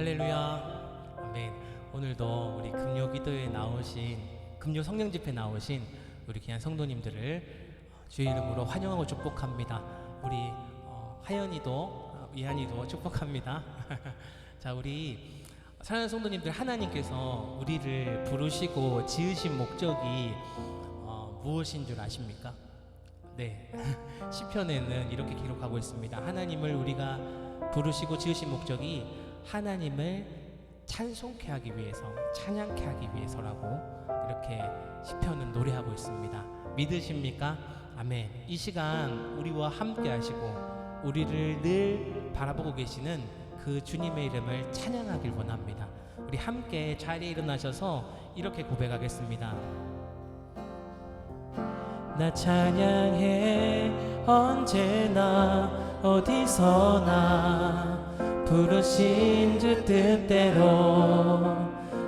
할렐루야. 아멘. 오늘도 우리 금요 기도에 나오신, 금요 성령 집회 나오신 우리 귀한 성도님들을 주의 이름으로 환영하고 축복합니다. 우리 하연이도 이한이도 축복합니다. 자, 우리 사랑하는 성도님들, 하나님께서 우리를 부르시고 지으신 목적이 무엇인 줄 아십니까? 네. 시편에는 이렇게 기록하고 있습니다. 하나님을 우리가 부르시고 지으신 목적이 하나님을 찬송케 하기 위해서, 찬양케 하기 위해서라고 이렇게 시편은 노래하고 있습니다. 믿으십니까? 아멘. 이 시간 우리와 함께 하시고 우리를 늘 바라보고 계시는 그 주님의 이름을 찬양하길 원합니다. 우리 함께 자리에 일어나셔서 이렇게 고백하겠습니다. 나 찬양해 언제나 어디서나 부르신 주 뜻대로,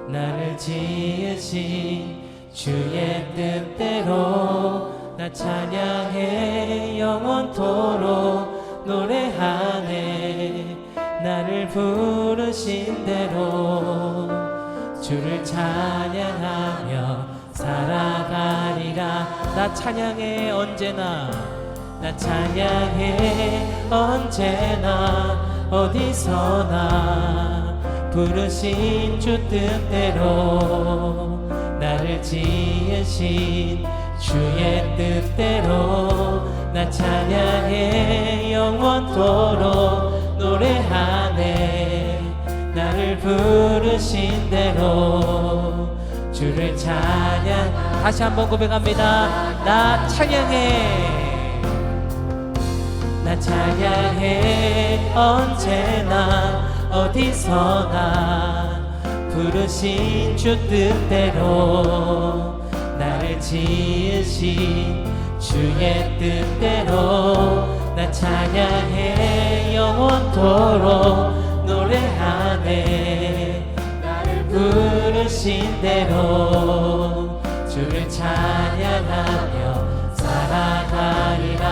나를 지으신 주의 뜻대로 나 찬양해 영원토록 노래하네. 나를 부르신 대로 주를 찬양하며 살아가리라. 나 찬양해 언제나, 나 찬양해 언제나 어디서나 부르신 주 뜻대로, 나를 지으신 주의 뜻대로 나 찬양해 영원토록 노래하네. 나를 부르신 대로 주를 찬양. 다시 한번 고백합니다. 나 찬양해, 나 찬양해 언제나 어디서나 부르신 주 뜻대로, 나를 지으신 주의 뜻대로 나 찬양해 영원토록 노래하네. 나를 부르신 대로 주를 찬양하며 살아가리라.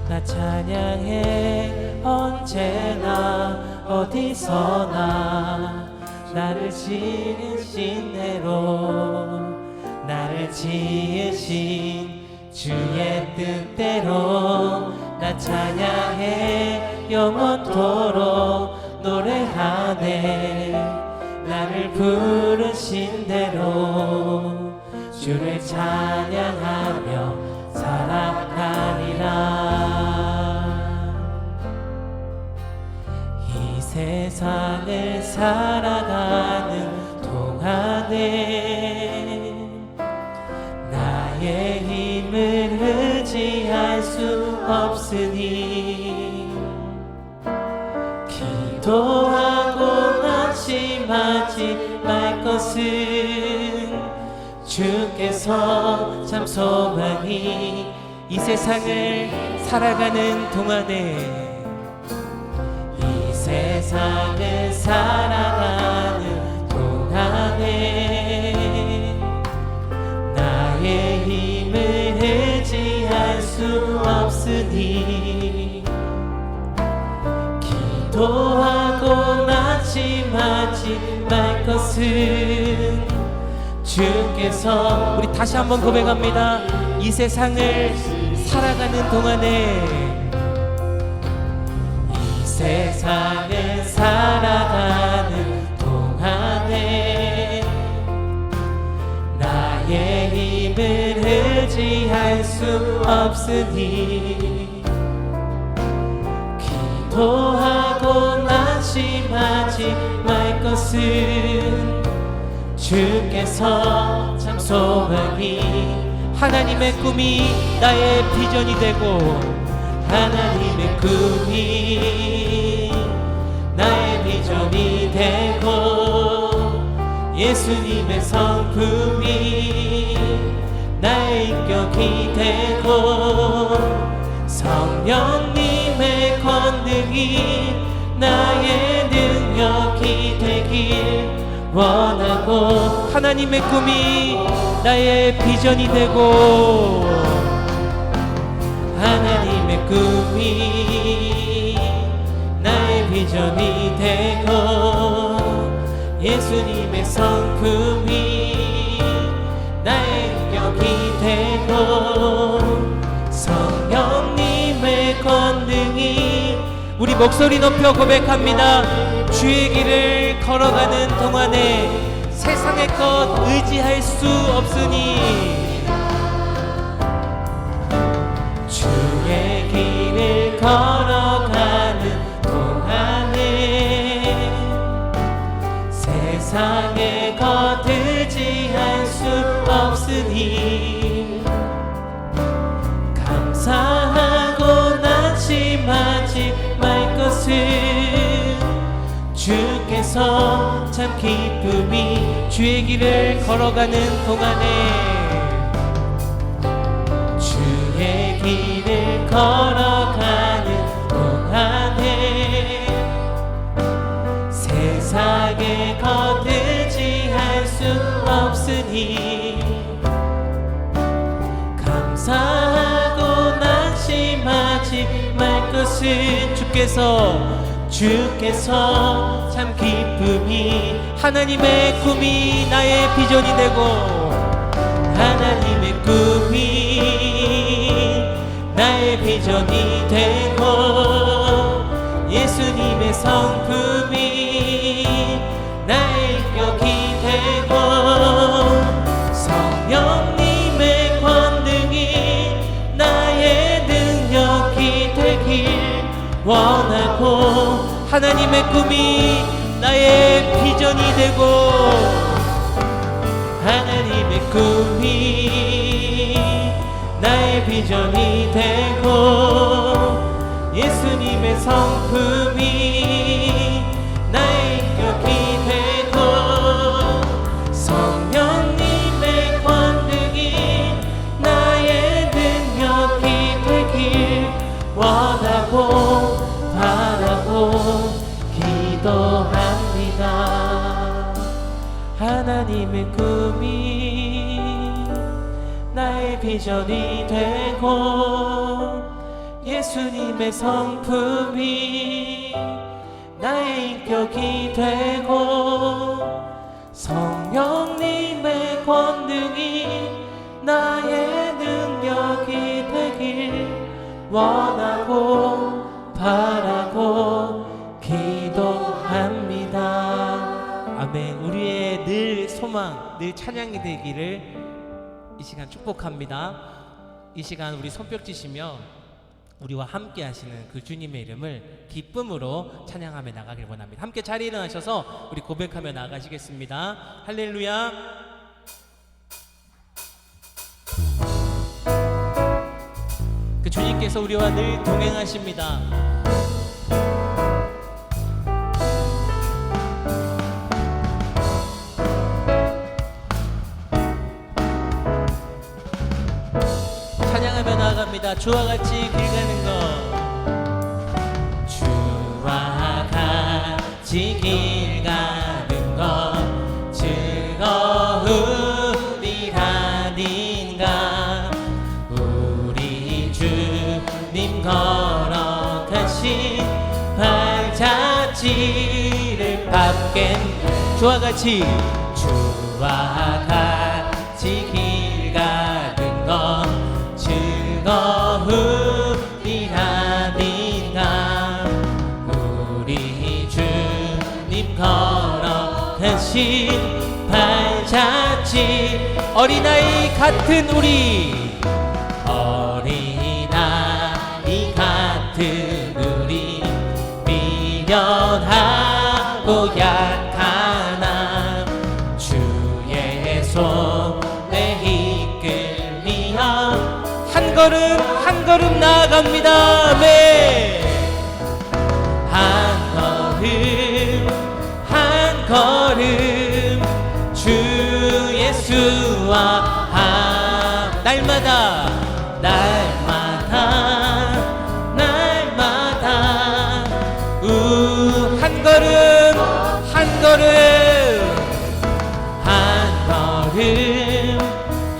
나 찬양해 언제나 어디서나 나를 지으신 대로, 나를 지으신 주의 뜻대로 나 찬양해 영원토록 노래하네. 나를 부르신 대로 주를 찬양하며 살아가리라. 이 세상을 살아가는 동안에 나의 힘을 의지할 수 없으니 기도하고 낙심하지 말 것은 주께서 참 소망이. 이 세상을 살아가는 동안에, 이 세상을 살아가는 동안에 나의 힘을 의지할 수 없으니 기도하고 낙심하지 말 것은 주께서. 우리 다시 한번 고백합니다. 이 세상을 살아가는 동안에, 이 세상을 살아가는 동안에 나의 힘을 의지할 수 없으니 기도하고 낙심하지 말 것은 주께서 참 소망이. 하나님의 꿈이 나의 비전이 되고, 하나님의 꿈이 나의 비전이 되고, 예수님의 성품이 나의 인격이 되고, 성령님의 권능이 나의 능력이 되길 원하고, 하나님의 꿈이 나의 비전이 되고, 하나님의 꿈이 나의 비전이 예수님의 성품이 나의 격이 되고 성령님의 권능이 우리 목소리 높여 고백합니다. 주의 길을 걸어가는 동안에 세상의 것 의지할 수 없으니 주의 길을 걸어가는 동안에 세상의 것 의지할 수 없으니 감사하고 낙심하지 말 것은 주께서 참 기쁨이 주의 길을 걸어가는 동안에 주의 길을 걸어가는 동안에 세상의 것 의지할 수 없으니 감사하고 낙심하지 말 것은 주께서 참 기쁨이 하나님의 꿈이 나의 비전이 되고 하나님의 꿈이 나의 비전이 되고 예수님의 성품이 나의 격이 되고 성령님의 권능이 나의 능력이 되길 원하고 하나님의 꿈이 나의 비전이 되고 하나님의 꿈이 나의 비전이 되고 예수님의 성품이 나의 격이 되고 성령님의 권능이 나의 능력이 되길 원하고 바라고 기도합니다. 하나님의 꿈이 나의 비전이 되고 예수님의 성품이 나의 인격이 되고 성령님의 권능이 나의 능력이 되길 원하고 바라고 기도합니다. 아멘. 우리의 늘 소망, 늘 찬양이 되기를 이 시간 축복합니다. 이 시간 우리 손뼉 치시며 우리와 함께 하시는 그 주님의 이름을 기쁨으로 찬양하며 나가길 원합니다. 함께 자리에 일어나셔서 우리 고백하며 나가시겠습니다. 할렐루야. 그 주님께서 우리와 늘 동행하십니다. 찬양하며 나아갑니다. 주와 같이 길 가는 것 주와 같이 길 가는 것 즐거움이라는가 우리 주님 걸어가신 발자취를 밟겐 주와 같이 길 가는 것 즐거움이라는가 우리 주님 걸어가신 발자취 어린아이 같은 우리 어린아이 같은 우리 미련하고 약하나 주의 손에 이끌리어 한 걸음 나아갑니다. 네. 한 걸음 주 예수와 날마다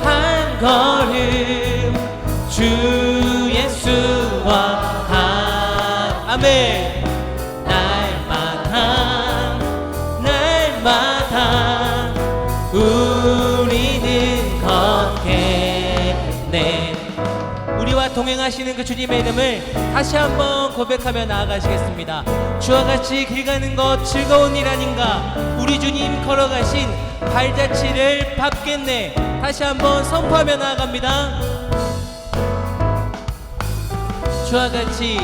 한 걸음 주 예수와 아멘 날마다 받겠네. 우리와 동행하시는 그 주님의 이름을 다시 한번 고백하며 나아가시겠습니다. 주와 같이 길 가는 것 즐거운 일 아닌가. 우리 주님 걸어가신 발자취를 밟겠네. 다시 한번 선포하며 나아갑니다. 주와 같이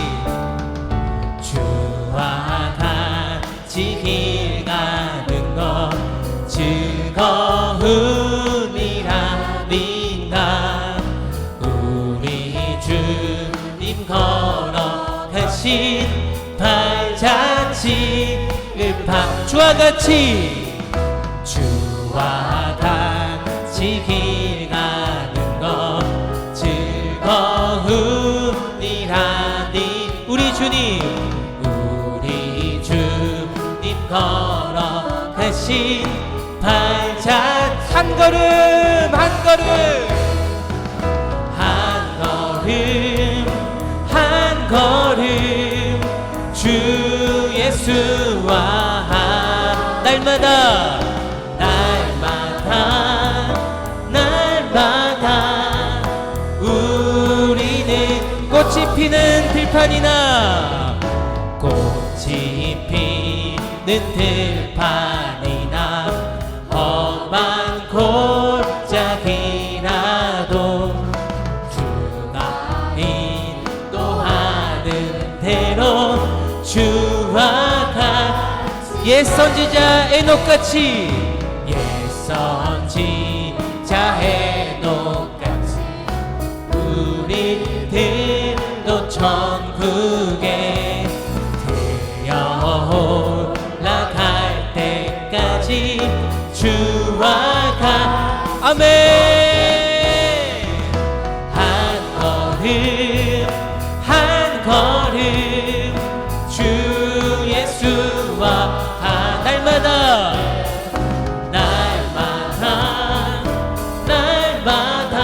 주와 같이 길 가는 것 즐거운 일 아닌가. 우리 주님 걸어가신 발자취를 주와 같이 주와 같이 길 가는 것 즐거운 일 아니. 우리 주님 걸어가신 발자 한 걸음 한 걸음 한 걸음 한 걸음 주 예수와 날마다 날마다 날마다 우리는 꽃이 피는 들판이나 꽃이 피는 들판이나 험한 골짜기라도 주가 인도하는 대로 주와 같이 옛 선지자 에녹같이 옛 선지자 에녹같이 우리들도 천국에 올라갈 때까지 주와 같이 아멘. 한 걸음 한 걸음 주 예수와 날마다 날마다 날마다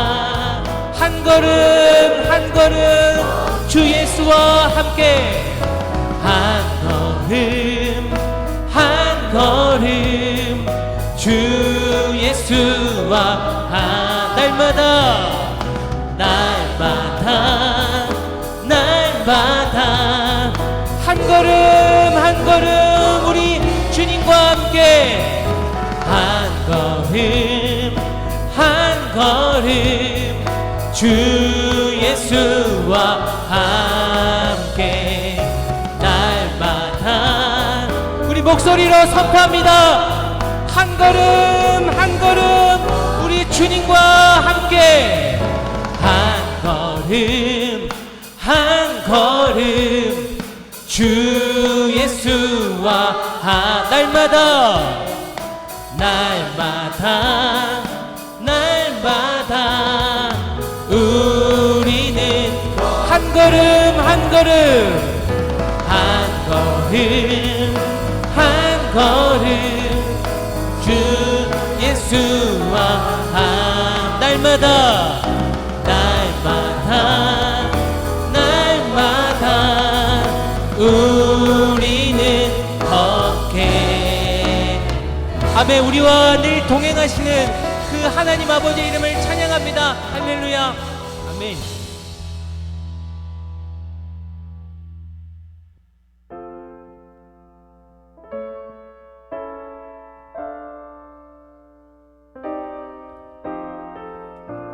한 걸음 한 걸음 주 예수와 함께 한 걸음 한 걸음 주 예수와 날마다 날마다 날마다 한 걸음 한 걸음 우리 주님과 함께 한 걸음 한 걸음 주 예수와 함께 날마다 우리 목소리로 선포합니다. 한 걸음 한 걸음 우리 주님과 함께 한 걸음 한 걸음 주 예수와 날마다 날마다 날마다 우리는 한 걸음 한 걸음 한 걸음 한 걸음 주 예수와 날마다 날마다 날마다 우리는 함께 아멘. 우리와 늘 동행하시는 그 하나님 아버지의 이름을 찬양합니다. 할렐루야. 아멘.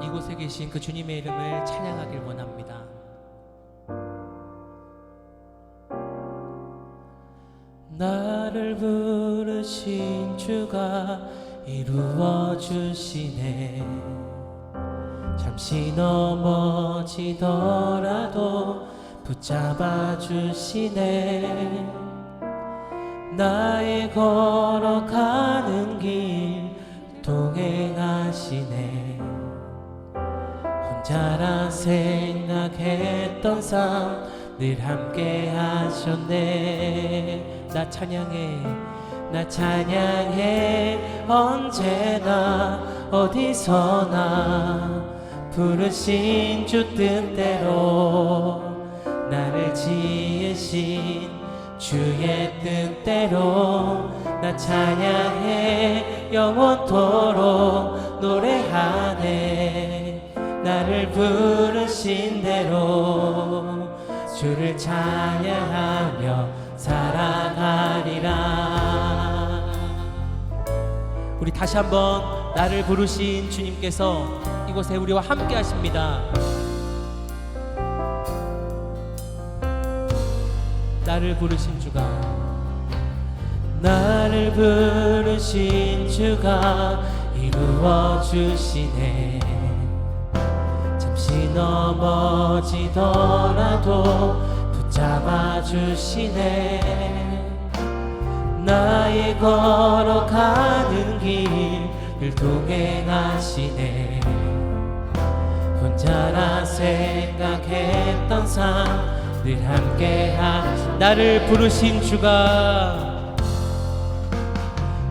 이곳에 계신 그 주님의 이름을 찬양하길 원합니다. 나를 부르신 주가 이루어 주시네. 잠시 넘어지더라도 붙잡아 주시네. 나의 걸어가는 길 동행하시네. 혼자라 생각했던 삶 늘 함께 하셨네. 나 찬양해 나 찬양해 언제나 어디서나 부르신 주 뜻대로 나를 지으신 주의 뜻대로 나 찬양해 영원토록 노래하네. 나를 부르신 대로 주를 찬양하며 살아가리라. 우리 다시 한번 나를 부르신 주님께서 이곳에 우리와 함께 하십니다. 나를 부르신 주가, 나를 부르신 주가 이루어 주시네. 잠시 넘어지더라도 붙잡아 주시네. 나의 걸어가는 길을 동행하시네. 혼자라 생각했던 삶 늘 함께하. 나를 부르신 주가,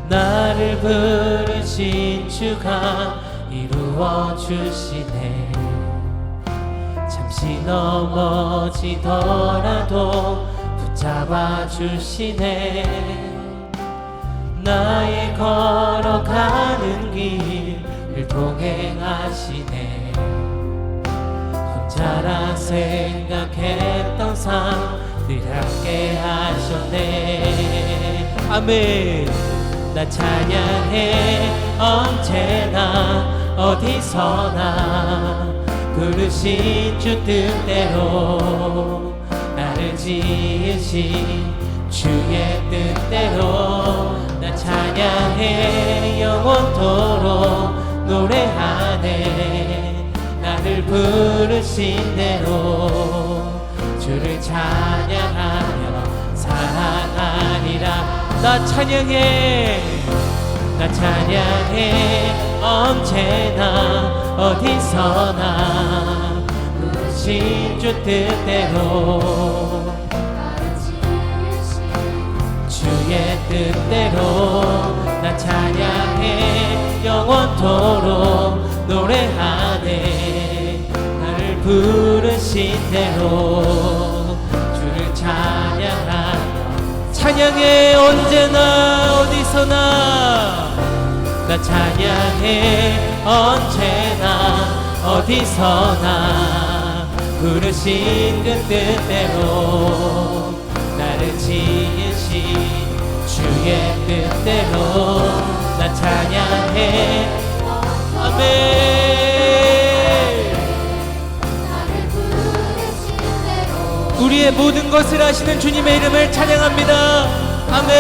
나를 부르신 주가 이루어 주시네. 잠시 넘어지더라도 붙잡아 주시네. 나의 걸어가는 길을 동행하시네. 혼자라 생각했던 삶 늘 함께 하셨네. 아멘. 나 찬양해 언제나 어디서나 부르신 주 뜻대로 나를 지으신 주의 뜻대로 나 찬양해 영원토록 노래하네. 나를 부르신 대로 주를 찬양하며 살아가리라. 나 찬양해, 나 찬양해 언제나 어디서나 부르신 주 뜻대로 주의 뜻대로 나 찬양해 영원토록 노래하네. 나를 부르신 대로 주를 찬양하며 찬양해 언제나 어디서나. 나 찬양해 언제나 어디서나 부르신 그 뜻대로 나를 지으신 주의 뜻대로 나 찬양해. 아멘. 우리의 모든 것을 아시는 주님의 이름을 찬양합니다. 아멘.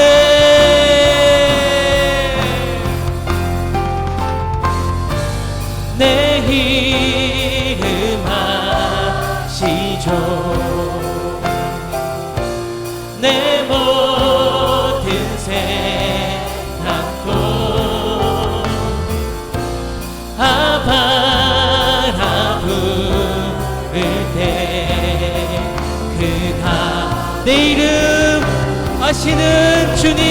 내 이름 아시죠. 내 모든 생각도 아바라 부를 때 그가 내 이름 아시는 주님.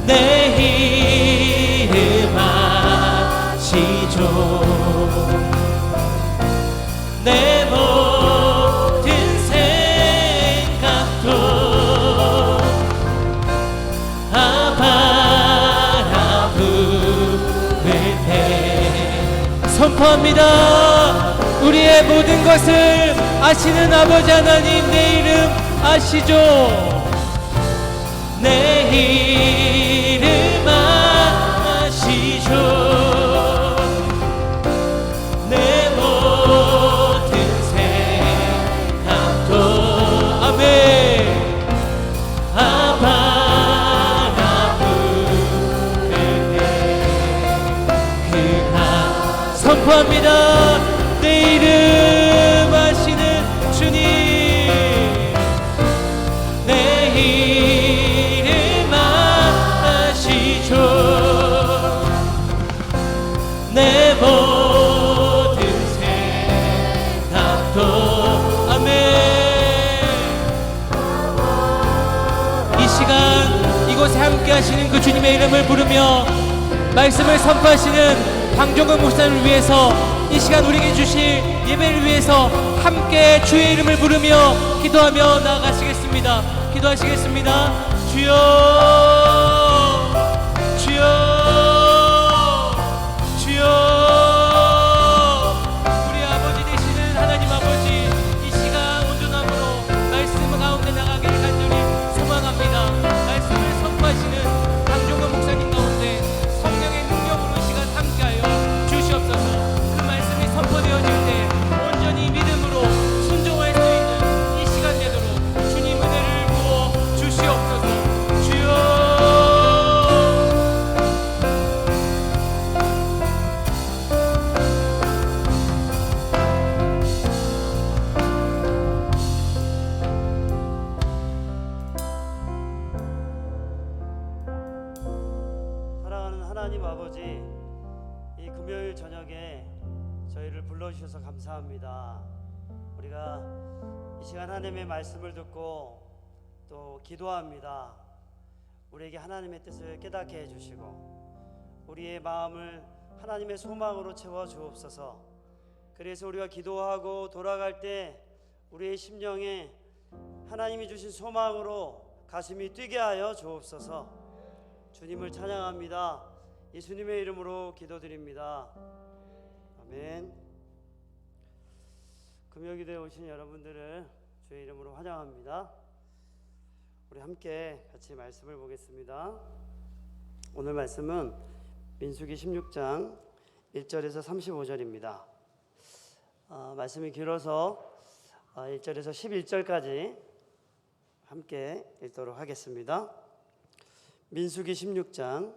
내 이름 아시죠. 내 모든 생각도 아바라 부를 때 선포합니다. 우리의 모든 것을 아시는 아버지 하나님 내 이름 아시죠. 내 이름 아시죠. 내 모든 생각도 아멘 아바라 부를 때 그가 선포합니다. 내 이름 아시는 주님. 내 이름 아시죠. 내 모든 생각도 아멘. 이 시간 이곳에 함께 하시는 그 주님의 이름을 부르며 말씀을 선포하시는 방종근 목사님을 위해서 이 시간 우리에게 주실 예배를 위해서 함께 주의 이름을 부르며 기도하며 나아가시겠습니다. 기도하시겠습니다. 주여 주여 저희를 불러주셔서 감사합니다. 우리가 이 시간 하나님의 말씀을 듣고 또 기도합니다. 우리에게 하나님의 뜻을 깨닫게 해주시고 우리의 마음을 하나님의 소망으로 채워 주옵소서. 그래서 우리가 기도하고 돌아갈 때 우리의 심령에 하나님이 주신 소망으로 가슴이 뛰게 하여 주옵소서. 주님을 찬양합니다. 예수님의 이름으로 기도드립니다. 아멘. 금요기도에 오신 여러분들을 주의 이름으로 환영합니다. 우리 함께 같이 말씀을 보겠습니다. 오늘 말씀은 민수기 16장 1절에서 35절입니다. 말씀이 길어서 1절에서 11절까지 함께 읽도록 하겠습니다. 민수기 16장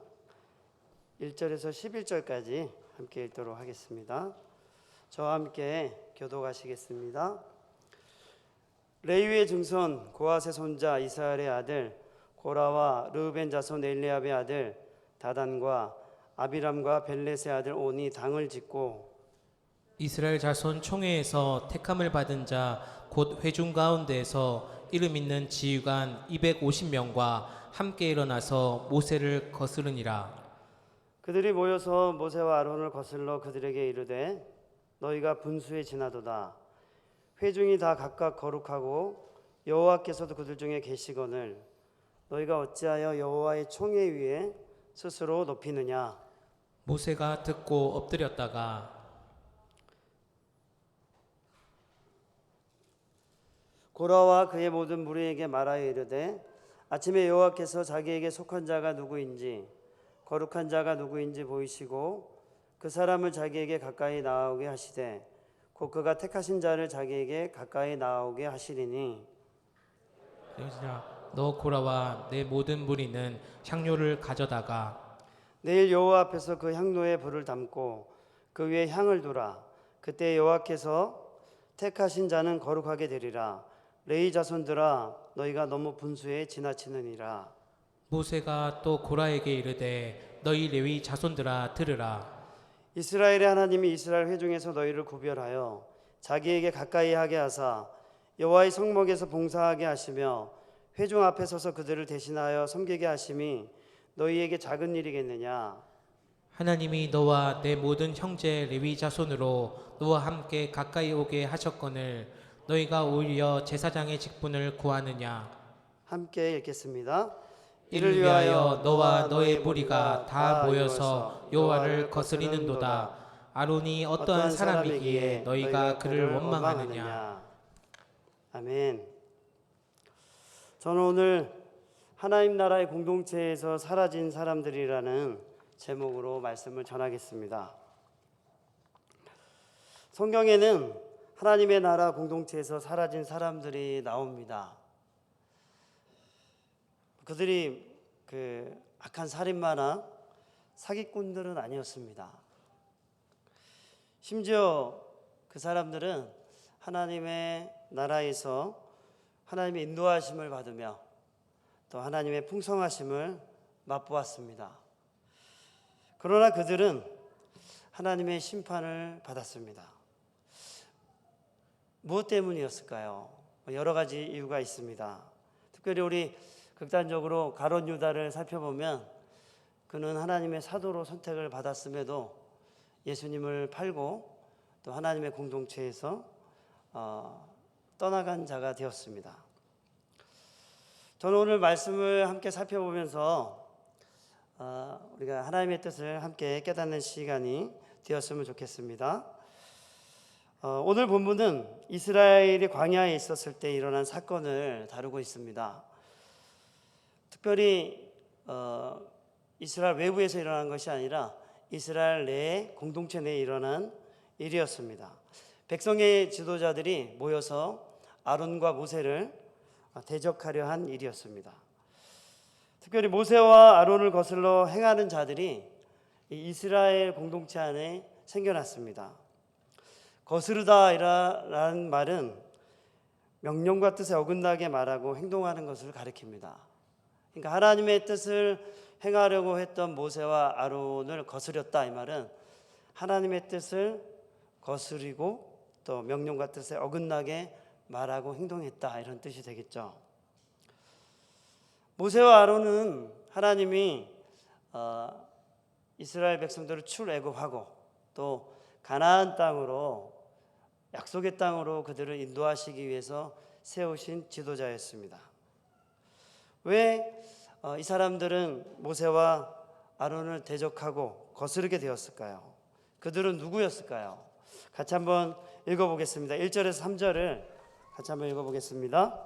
1절에서 11절까지 함께 읽도록 하겠습니다. 저와 함께 교독하시겠습니다. 레위의 증손 고핫의 손자 이스라엘의 아들 고라와 르우벤 자손 엘리압의 아들 다단과 아비람과 벨렛의 아들 온이 당을 짓고 이스라엘 자손 총회에서 택함을 받은 자 곧 회중 가운데에서 이름 있는 지휘관 250명과 함께 일어나서 모세를 거스르니라. 그들이 모여서 모세와 아론을 거슬러 그들에게 이르되 너희가 분수에 지나도다. 회중이 다 각각 거룩하고 여호와께서도 그들 중에 계시거늘 너희가 어찌하여 여호와의 총회 위에 스스로 높이느냐. 모세가 듣고 엎드렸다가 고라와 그의 모든 무리에게 말하여 이르되 아침에 여호와께서 자기에게 속한 자가 누구인지 거룩한 자가 누구인지 보이시고 그 사람을 자기에게 가까이 나아오게 하시되 곧 그가 택하신 자를 자기에게 가까이 나아오게 하시리니 너 고라와 내 모든 무리는 향료를 가져다가 내일 여호와 앞에서 그 향로에 불을 담고 그 위에 향을 두라. 그때 여호와께서 택하신 자는 거룩하게 되리라. 레위 자손들아 너희가 너무 분수에 지나치느니라. 모세가 또 고라에게 이르되 너희 레위 자손들아 들으라. 이스라엘의 하나님이 이스라엘 회중에서 너희를 구별하여 자기에게 가까이 하게 하사 여호와의 성목에서 봉사하게 하시며 회중 앞에 서서 그들을 대신하여 섬기게 하심이 너희에게 작은 일이겠느냐. 하나님이 너와 내 모든 형제 레위 자손으로 너와 함께 가까이 오게 하셨거늘 너희가 오히려 제사장의 직분을 구하느냐. 함께 읽겠습니다. 이를 위하여 너와 너의 무리가 다 모여서 여호와를 거스리는도다. 아론이 어떠한 사람이기에 너희가 그를 원망하느냐. 아멘. 저는 오늘 하나님 나라의 공동체에서 사라진 사람들이라는 제목으로 말씀을 전하겠습니다. 성경에는 하나님의 나라 공동체에서 사라진 사람들이 나옵니다. 그들이 악한 살인마나 사기꾼들은 아니었습니다. 심지어 그 사람들은 하나님의 나라에서 하나님의 인도하심을 받으며 또 하나님의 풍성하심을 맛보았습니다. 그러나 그들은 하나님의 심판을 받았습니다. 무엇 때문이었을까요? 여러 가지 이유가 있습니다. 특별히 우리 극단적으로 가룟 유다를 살펴보면 그는 하나님의 사도로 선택을 받았음에도 예수님을 팔고 또 하나님의 공동체에서 떠나간 자가 되었습니다. 저는 오늘 말씀을 함께 살펴보면서 우리가 하나님의 뜻을 함께 깨닫는 시간이 되었으면 좋겠습니다. 오늘 본문은 이스라엘이 광야에 있었을 때 일어난 사건을 다루고 있습니다. 특별히 이스라엘 외부에서 일어난 것이 아니라 이스라엘 내 공동체 내에 일어난 일이었습니다. 백성의 지도자들이 모여서 아론과 모세를 대적하려 한 일이었습니다. 특별히 모세와 아론을 거슬러 행하는 자들이 이스라엘 공동체 안에 생겨났습니다. 거스르다라는 말은 명령과 뜻에 어긋나게 말하고 행동하는 것을 가리킵니다. 그러니까 하나님의 뜻을 행하려고 했던 모세와 아론을 거스렸다, 이 말은 하나님의 뜻을 거스리고 또 명령과 뜻에 어긋나게 말하고 행동했다, 이런 뜻이 되겠죠. 모세와 아론은 하나님이 이스라엘 백성들을 출애굽하고 또 가나안 땅으로, 약속의 땅으로 그들을 인도하시기 위해서 세우신 지도자였습니다. 왜 이 사람들은 모세와 아론을 대적하고 거스르게 되었을까요? 그들은 누구였을까요? 같이 한번 읽어보겠습니다. 1절에서 3절을 같이 한번 읽어보겠습니다.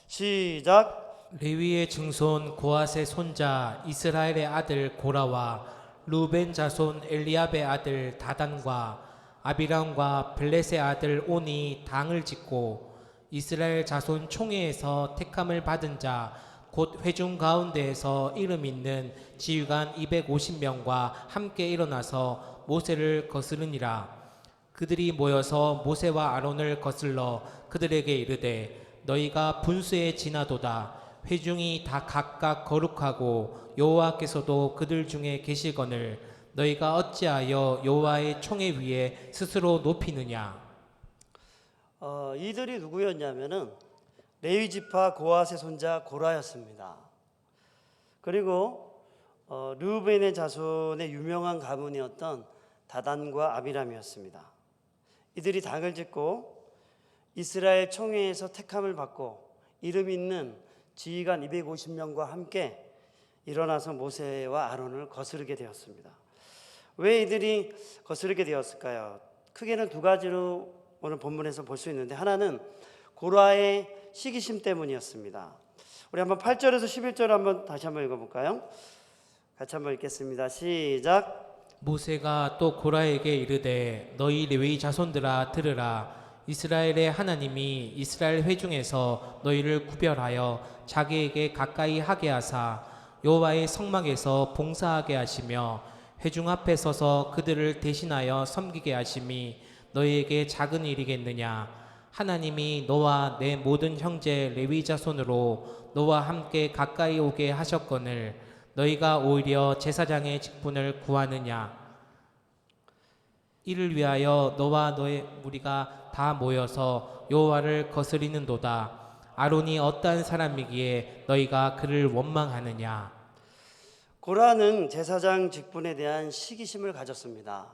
시작. 레위의 증손 고앗의 손자 이스라엘의 아들 고라와 루벤 자손 엘리압의 아들 다단과 아비람과 블렛의 아들 온이 당을 짓고 이스라엘 자손 총회에서 택함을 받은 자 곧 회중 가운데에서 이름 있는 지휘관 250명과 함께 일어나서 모세를 거스르니라. 그들이 모여서 모세와 아론을 거슬러 그들에게 이르되 너희가 분수에 지나도다. 회중이 다 각각 거룩하고 여호와께서도 그들 중에 계시거늘 너희가 어찌하여 여호와의 총회 위에 스스로 높이느냐. 이들이 누구였냐면은 레위 지파 고앗의 손자 고라였습니다. 그리고 르우벤의 자손의 유명한 가문이었던 다단과 아비람이었습니다. 이들이 당을 짓고 이스라엘 총회에서 택함을 받고 이름 있는 지휘관 250명과 함께 일어나서 모세와 아론을 거스르게 되었습니다. 왜 이들이 거스르게 되었을까요? 크게는 두 가지로 오늘 본문에서 볼 수 있는데, 하나는 고라의 시기심 때문이었습니다. 우리 한번 8절에서 11절 한번 다시 한번 읽어볼까요? 같이 한번 읽겠습니다. 시작. 모세가 또 고라에게 이르되 너희 레위 자손들아 들으라. 이스라엘의 하나님이 이스라엘 회중에서 너희를 구별하여 자기에게 가까이 하게 하사 여호와의 성막에서 봉사하게 하시며 회중 앞에 서서 그들을 대신하여 섬기게 하심이 너희에게 작은 일이겠느냐. 하나님이 너와 내 모든 형제 레위 자손으로 너와 함께 가까이 오게 하셨거늘 너희가 오히려 제사장의 직분을 구하느냐. 이를 위하여 너와 너의 무리가 다 모여서 여호와를 거스리는도다. 아론이 어떠한 사람이기에 너희가 그를 원망하느냐. 고라는 제사장 직분에 대한 시기심을 가졌습니다.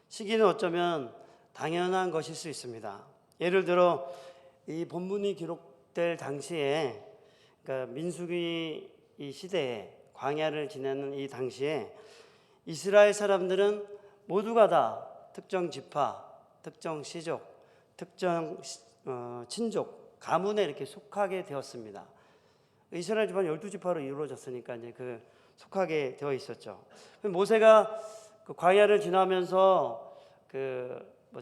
시기는 어쩌면 당연한 것일 수 있습니다. 예를 들어 이 본문이 기록될 당시에, 그러니까 민수기 이 시대에, 광야를 지내는 이 당시에 이스라엘 사람들은 모두가 다 특정 지파, 특정 시족, 특정 친족, 가문에 이렇게 속하게 되었습니다. 이스라엘 지파는 12지파로 이루어졌으니까 이제 그 속하게 되어 있었죠. 모세가 그 광야를 지나면서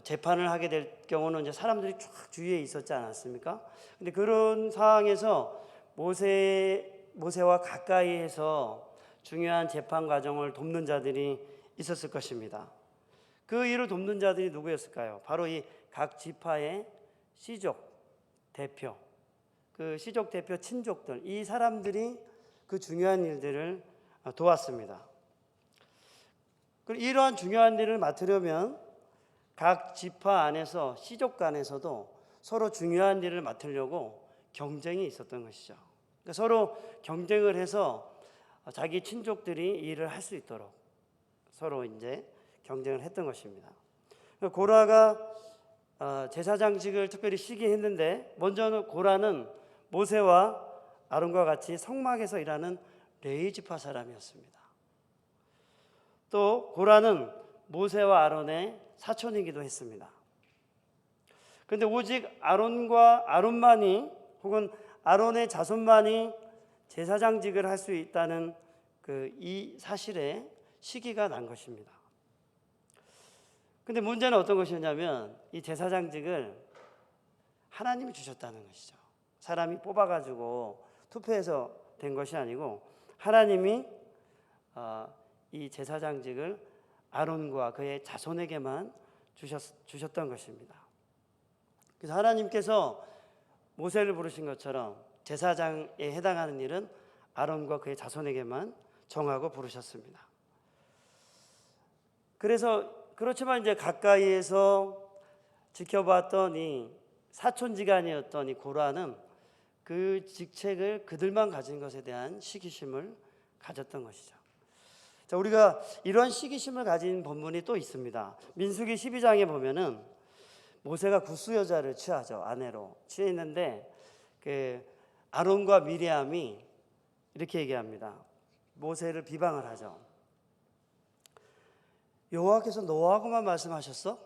재판을 하게 될 경우는 이제 사람들이 쫙 주위에 있었지 않았습니까? 근데 그런 상황에서 모세와 가까이에서 중요한 재판 과정을 돕는 자들이 있었을 것입니다. 그 일을 돕는 자들이 누구였을까요? 바로 이 각 지파의 시족 대표, 그 시족 대표 친족들, 이 사람들이 그 중요한 일들을 도왔습니다. 그리고 이러한 중요한 일을 맡으려면 각 지파 안에서, 시족 간에서도 서로 중요한 일을 맡으려고 경쟁이 있었던 것이죠. 그러니까 서로 경쟁을 해서 자기 친족들이 이 일을 할 수 있도록 서로 이제 경쟁을 했던 것입니다. 고라가 제사장직을 특별히 시기했는데, 먼저는 고라는 모세와 아론과 같이 성막에서 일하는 레위 지파 사람이었습니다. 또 고라는 모세와 아론의 사촌이기도 했습니다. 그런데 오직 아론만이, 혹은 아론의 자손만이 제사장직을 할 수 있다는 이 사실에 시기가 난 것입니다. 근데 문제는 어떤 것이었냐면, 이 제사장직을 하나님이 주셨다는 것이죠. 사람이 뽑아가지고 투표해서 된 것이 아니고 하나님이 이 제사장직을 아론과 그의 자손에게만 주셨던 것입니다. 그래서 하나님께서 모세를 부르신 것처럼 제사장에 해당하는 일은 아론과 그의 자손에게만 정하고 부르셨습니다. 그래서 그렇지만 이제 가까이에서 지켜봤던 이 사촌지간이었던 이 고라는 그 직책을 그들만 가진 것에 대한 시기심을 가졌던 것이죠. 자, 우리가 이런 시기심을 가진 본문이 또 있습니다. 민수기 12장에 보면은 모세가 구스 여자를 취하죠. 아내로 취했는데 그 아론과 미리암이 이렇게 얘기합니다. 모세를 비방을 하죠. 여호와께서 너하고만 말씀하셨어?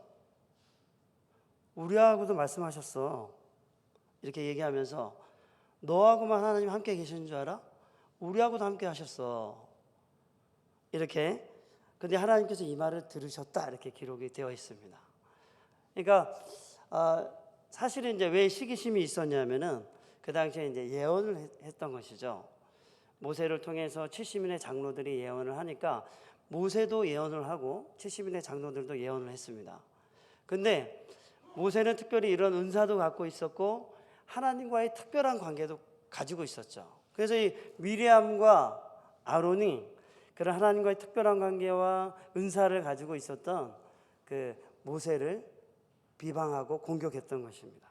우리하고도 말씀하셨어. 이렇게 얘기하면서 너하고만 하나님 함께 계시는 줄 알아? 우리하고도 함께 하셨어. 이렇게. 근데 하나님께서 이 말을 들으셨다 이렇게 기록이 되어 있습니다. 그러니까 사실은 이제 왜 시기심이 있었냐면은 그 당시에 이제 예언을 했던 것이죠. 모세를 통해서 70인의 장로들이 예언을 하니까 모세도 예언을 하고 70인의 장로들도 예언을 했습니다. 근데 모세는 특별히 이런 은사도 갖고 있었고 하나님과의 특별한 관계도 가지고 있었죠. 그래서 이 미리암과 아론이 그런 하나님과의 특별한 관계와 은사를 가지고 있었던 그 모세를 비방하고 공격했던 것입니다.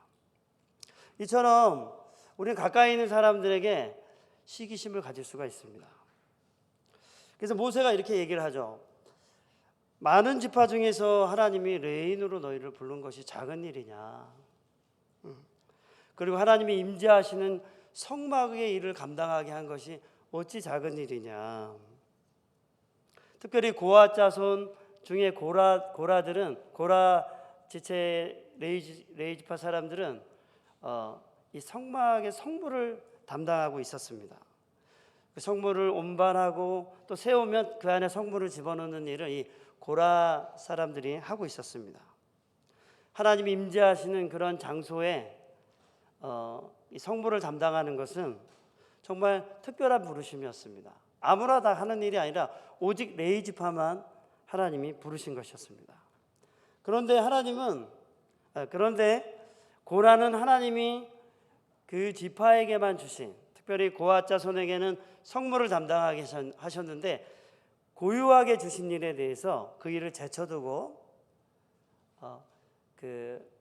이처럼 우리는 가까이 있는 사람들에게 시기심을 가질 수가 있습니다. 그래서 모세가 이렇게 얘기를 하죠. 많은 지파 중에서 하나님이 레인으로 너희를 부른 것이 작은 일이냐. 그리고 하나님이 임재하시는 성막의 일을 감당하게 한 것이 어찌 작은 일이냐. 특별히 고아 자손 중에 고라들은 고라 지체 레위 지파 사람들은 이 성막의 성물을 담당하고 있었습니다. 그 성물을 운반하고 또 세우면 그 안에 성물을 집어넣는 일을 이 고라 사람들이 하고 있었습니다. 하나님이 임재하시는 그런 장소에 이 성물을 담당하는 것은 정말 특별한 부르심이었습니다. 아무나 다 하는 일이 아니라 오직 레위 지파만 하나님이 부르신 것이었습니다. 그런데 고라는 하나님이 그 지파에게만 주신, 특별히 고아 자손에게는 성물을 담당하게 하셨는데 고유하게 주신 일에 대해서 그 일을 제쳐두고 그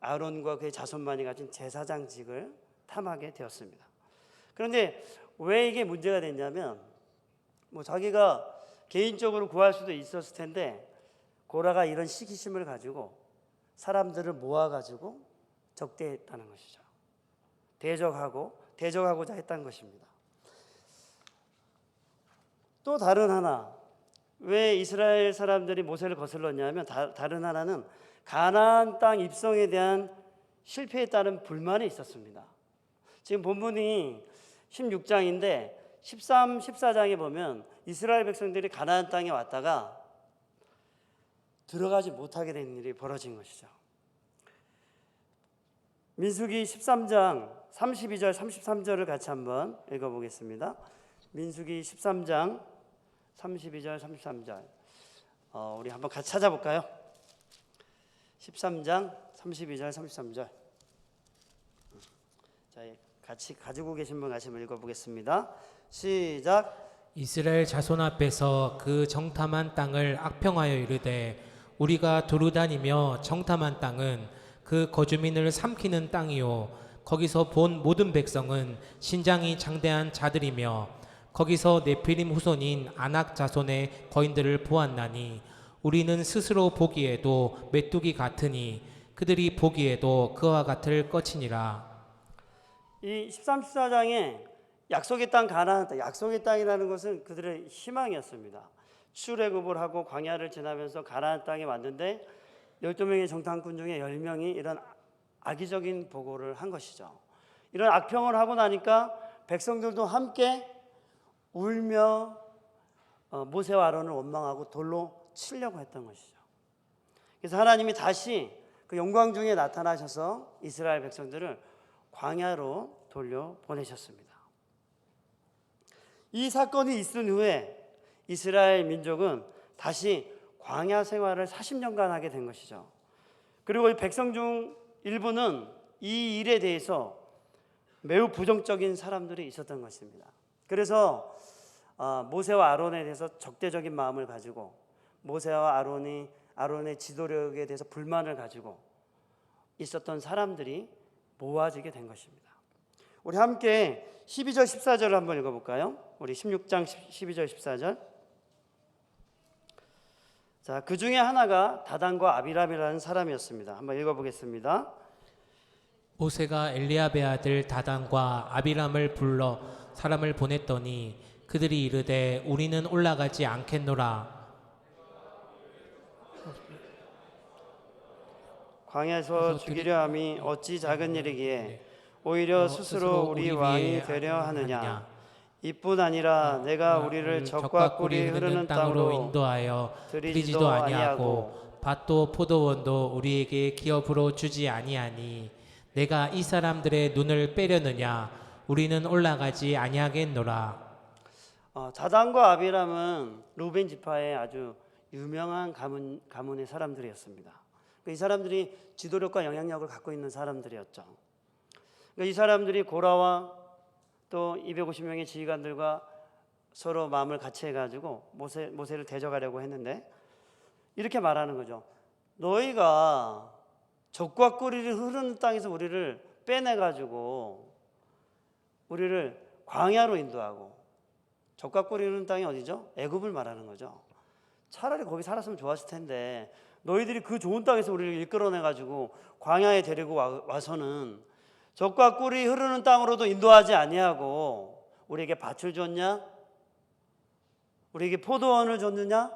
아론과 그의 자손만이 가진 제사장직을 탐하게 되었습니다. 그런데 왜 이게 문제가 됐냐면 자기가 개인적으로 구할 수도 있었을 텐데 고라가 이런 시기심을 가지고 사람들을 모아가지고 적대했다는 것이죠. 대적하고자 했다는 것입니다. 또 다른 하나, 왜 이스라엘 사람들이 모세를 거슬렀냐면 다른 하나는 가나안 땅 입성에 대한 실패에 따른 불만이 있었습니다. 지금 본문이 16장인데 13, 14장에 보면 이스라엘 백성들이 가나안 땅에 왔다가 들어가지 못하게 된 일이 벌어진 것이죠. 민수기 13장 32절 33절을 같이 한번 읽어보겠습니다. 민수기 13장 32절 33절 우리 한번 같이 찾아볼까요? 13장 32절 33절 자, 같이 가지고 계신 분 같이 한번 읽어보겠습니다. 시작. 이스라엘 자손 앞에서 그 정탐한 땅을 악평하여 이르되 우리가 두루 다니며 정탐한 땅은 그 거주민을 삼키는 땅이요 거기서 본 모든 백성은 신장이 장대한 자들이며 거기서 네피림 후손인 아낙 자손의 거인들을 보았나니 우리는 스스로 보기에도 메뚜기 같으니 그들이 보기에도 그와 같을 것이니라. 이 13, 14장에 약속의 땅 가나안 땅, 약속의 땅이라는 것은 그들의 희망이었습니다. 출애굽을 하고 광야를 지나면서 가나안 땅에 왔는데 12명의 정탐꾼 중에 10명이 이런 악의적인 보고를 한 것이죠. 이런 악평을 하고 나니까 백성들도 함께 울며 모세와 아론을 원망하고 돌로 치려고 했던 것이죠. 그래서 하나님이 다시 그 영광 중에 나타나셔서 이스라엘 백성들을 광야로 돌려보내셨습니다. 이 사건이 있은 후에 이스라엘 민족은 다시 광야 생활을 40년간 하게 된 것이죠. 그리고 이 백성 중 일부는 이 일에 대해서 매우 부정적인 사람들이 있었던 것입니다. 그래서 모세와 아론에 대해서 적대적인 마음을 가지고 모세와 아론의 지도력에 대해서 불만을 가지고 있었던 사람들이 모아지게 된 것입니다. 우리 함께 12절 14절을 한번 읽어볼까요? 우리 16장 12절 14절. 자, 그 중에 하나가 다단과 아비람이라는 사람이었습니다. 한번 읽어보겠습니다. 모세가 엘리압의 아들 다단과 아비람을 불러 사람을 보냈더니 그들이 이르되 우리는 올라가지 않겠노라. 광야에서 죽이려 함이 어찌 작은 일이기에 오히려 스스로 우리 왕이 되려 하느냐. 이뿐 아니라 내가 우리를 적과 꿀이 흐르는 땅으로 인도하여 들이지도 아니하고 밭도 포도원도 우리에게 기업으로 주지 아니하니 내가 이 사람들의 눈을 빼려느냐. 우리는 올라가지 아니하겠노라. 다단과 아비람은 루벤 지파의 아주 유명한 가문의 사람들이었습니다. 이 사람들이 지도력과 영향력을 갖고 있는 사람들이었죠. 이 사람들이 고라와 또 250명의 지휘관들과 서로 마음을 같이 해가지고 모세를 대적하려고 했는데 이렇게 말하는 거죠. 너희가 적과 꿀이 흐르는 땅에서 우리를 빼내가지고 우리를 광야로 인도하고, 적과 꿀이 흐르는 땅이 어디죠? 애굽을 말하는 거죠. 차라리 거기 살았으면 좋았을 텐데 너희들이 그 좋은 땅에서 우리를 이끌어내가지고 광야에 데리고 와서는 적과 꿀이 흐르는 땅으로도 인도하지 아니하고 우리에게 밭을 줬냐? 우리에게 포도원을 줬느냐?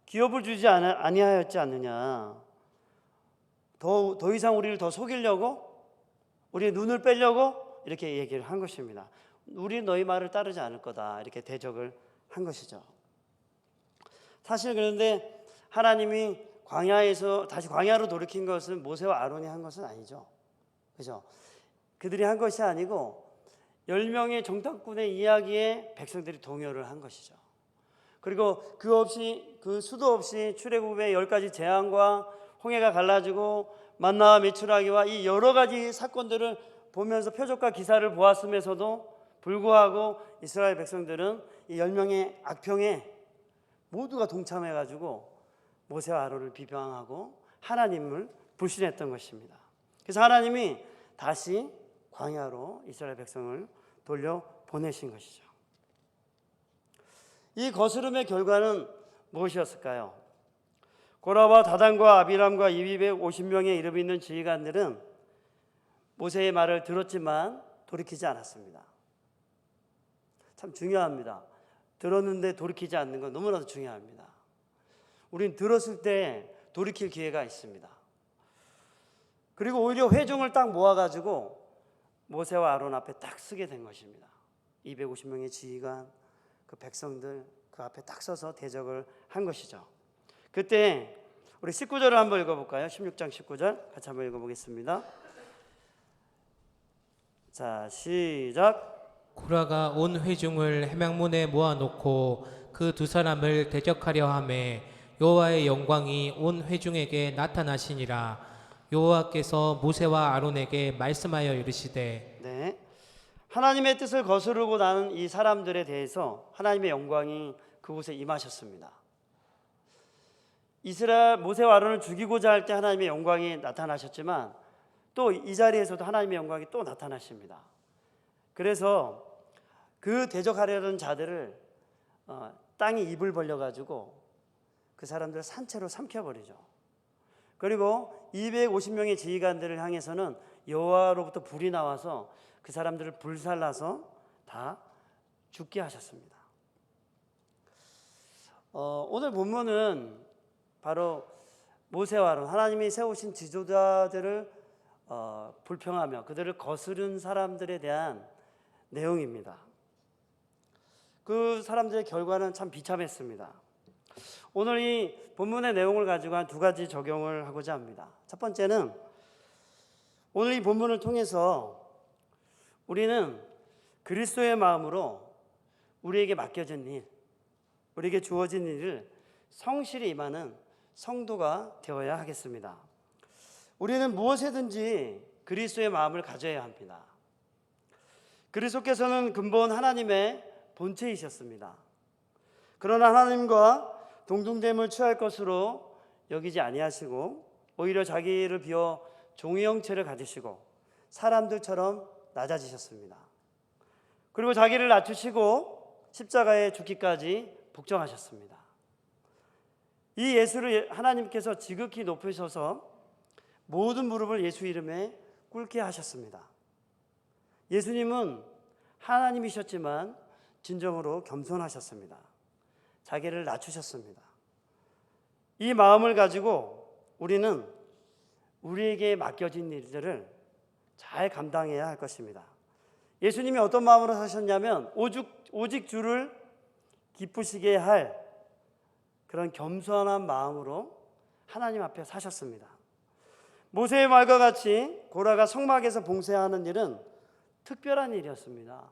기업을 주지 아니하였지 않느냐? 더 이상 우리를 더 속이려고? 우리의 눈을 빼려고? 이렇게 얘기를 한 것입니다. 우리는 너희 말을 따르지 않을 거다. 이렇게 대적을 한 것이죠. 사실 그런데 하나님이 광야에서 다시 광야로 돌이킨 것은 모세와 아론이 한 것은 아니죠. 그죠? 그들이 한 것이 아니고 10명의 정탐꾼의 이야기에 백성들이 동요를 한 것이죠. 그리고 그 수도 없이 출애굽의 10가지 재앙과 홍해가 갈라지고 만나와 메추라기와 이 여러 가지 사건들을 보면서 표적과 기사를 보았음에서도 불구하고 이스라엘 백성들은 이 10명의 악평에 모두가 동참해가지고 모세와 아론을 비방하고 하나님을 불신했던 것입니다. 그래서 하나님이 다시 광야로 이스라엘 백성을 돌려보내신 것이죠. 이 거스름의 결과는 무엇이었을까요? 고라와 다단과 아비람과 250명의 이름 있는 지휘관들은 모세의 말을 들었지만 돌이키지 않았습니다. 참 중요합니다. 들었는데 돌이키지 않는 건 너무나도 중요합니다. 우린 들었을 때 돌이킬 기회가 있습니다. 그리고 오히려 회중을 딱 모아가지고 모세와 아론 앞에 딱 서게 된 것입니다. 250명의 지휘관, 그 백성들 그 앞에 딱 서서 대적을 한 것이죠. 그때 우리 19절을 한번 읽어볼까요? 16장 19절 같이 한번 읽어보겠습니다. 자, 시작. 고라가 온 회중을 해망문에 모아놓고 그 두 사람을 대적하려 하매 여호와의 영광이 온 회중에게 나타나시니라. 여호와께서 모세와 아론에게 말씀하여 이르시되, 네, 하나님의 뜻을 거스르고 나는 이 사람들에 대해서 하나님의 영광이 그곳에 임하셨습니다. 이스라엘 모세와 아론을 죽이고자 할 때 하나님의 영광이 나타나셨지만 또 이 자리에서도 하나님의 영광이 또 나타나십니다. 그래서 그 대적하려던 자들을 땅이 입을 벌려가지고 그 사람들을 산채로 삼켜버리죠. 그리고 250명의 지휘관들을 향해서는 여호와로부터 불이 나와서 그 사람들을 불살라서 다 죽게 하셨습니다. 오늘 본문은 바로 모세와 아론, 하나님이 세우신 지도자들을 불평하며 그들을 거스른 사람들에 대한 내용입니다. 그 사람들의 결과는 참 비참했습니다. 오늘 이 본문의 내용을 가지고 한 두 가지 적용을 하고자 합니다. 첫 번째는 오늘 이 본문을 통해서 우리는 그리스도의 마음으로 우리에게 맡겨진 일, 우리에게 주어진 일을 성실히 임하는 성도가 되어야 하겠습니다. 우리는 무엇에든지 그리스도의 마음을 가져야 합니다. 그리스도께서는 근본 하나님의 본체이셨습니다. 그러나 하나님과 동등됨을 취할 것으로 여기지 아니하시고 오히려 자기를 비워 종의 형체를 가지시고 사람들처럼 낮아지셨습니다. 그리고 자기를 낮추시고 십자가에 죽기까지 복종하셨습니다. 이 예수를 하나님께서 지극히 높이셔서 모든 무릎을 예수 이름에 꿇게 하셨습니다. 예수님은 하나님이셨지만 진정으로 겸손하셨습니다. 자기를 낮추셨습니다. 이 마음을 가지고 우리는 우리에게 맡겨진 일들을 잘 감당해야 할 것입니다. 예수님이 어떤 마음으로 사셨냐면 오직 주를 기쁘시게 할 그런 겸손한 마음으로 하나님 앞에 사셨습니다. 모세의 말과 같이 고라가 성막에서 봉사하는 일은 특별한 일이었습니다.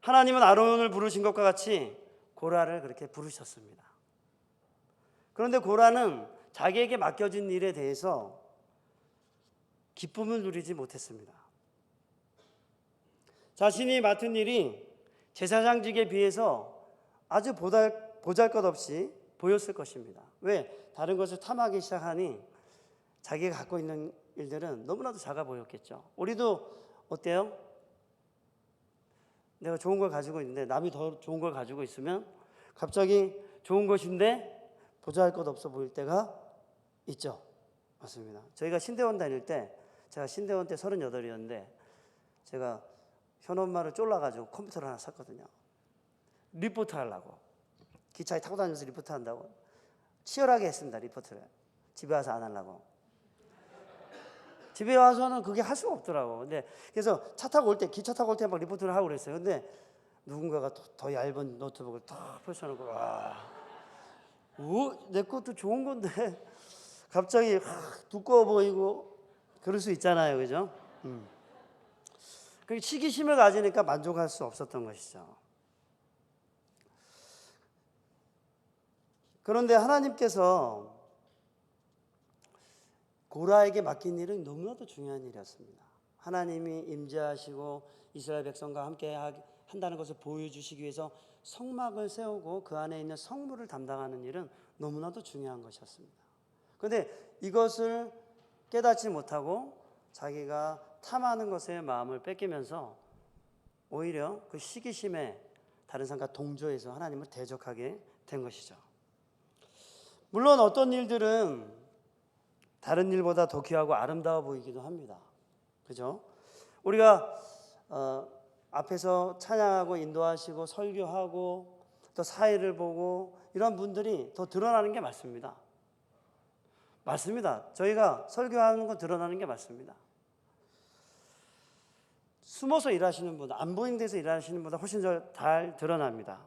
하나님은 아론을 부르신 것과 같이 고라를 그렇게 부르셨습니다. 그런데 고라는 자기에게 맡겨진 일에 대해서 기쁨을 누리지 못했습니다. 자신이 맡은 일이 제사장직에 비해서 아주 보잘것없이 보였을 것입니다. 왜? 다른 것을 탐하기 시작하니 자기가 갖고 있는 일들은 너무나도 작아 보였겠죠. 우리도 어때요? 내가 좋은 걸 가지고 있는데 남이 더 좋은 걸 가지고 있으면 갑자기 좋은 것인데 보잘것없어 보일 때가 있죠. 맞습니다. 저희가 신대원 다닐 때, 제가 신대원 때 38이었는데 제가 현엄마를 쫄라가지고 컴퓨터를 하나 샀거든요. 리포트 하려고. 기차에 타고 다니면서 리포트 한다고 치열하게 했습니다. 리포트를. 집에 와서 안 하려고. 집에 와서는 그게 할 수가 없더라고. 근데 그래서 차 타고 올 때, 기차 타고 올 때 막 리포트를 하고 그랬어요. 근데 누군가가 더 얇은 노트북을 탁 펼쳐놓고, 와, 내 것도 좋은 건데 갑자기 두꺼워 보이고 그럴 수 있잖아요, 그죠? 그 시기심을 가지니까 만족할 수 없었던 것이죠. 그런데 하나님께서 고라에게 맡긴 일은 너무나도 중요한 일이었습니다. 하나님이 임재하시고 이스라엘 백성과 함께 한다는 것을 보여주시기 위해서 성막을 세우고 그 안에 있는 성물을 담당하는 일은 너무나도 중요한 것이었습니다. 그런데 이것을 깨닫지 못하고 자기가 탐하는 것에 마음을 뺏기면서 오히려 그 시기심에 다른 사람과 동조해서 하나님을 대적하게 된 것이죠. 물론 어떤 일들은 다른 일보다 더 귀하고 아름다워 보이기도 합니다. 그죠? 우리가 앞에서 찬양하고 인도하시고 설교하고 또 사회를 보고 이런 분들이 더 드러나는 게 맞습니다. 맞습니다. 저희가 설교하는 거 드러나는 게 맞습니다. 숨어서 일하시는 분, 안 보이는 데서 일하시는 분보다 훨씬 잘 드러납니다.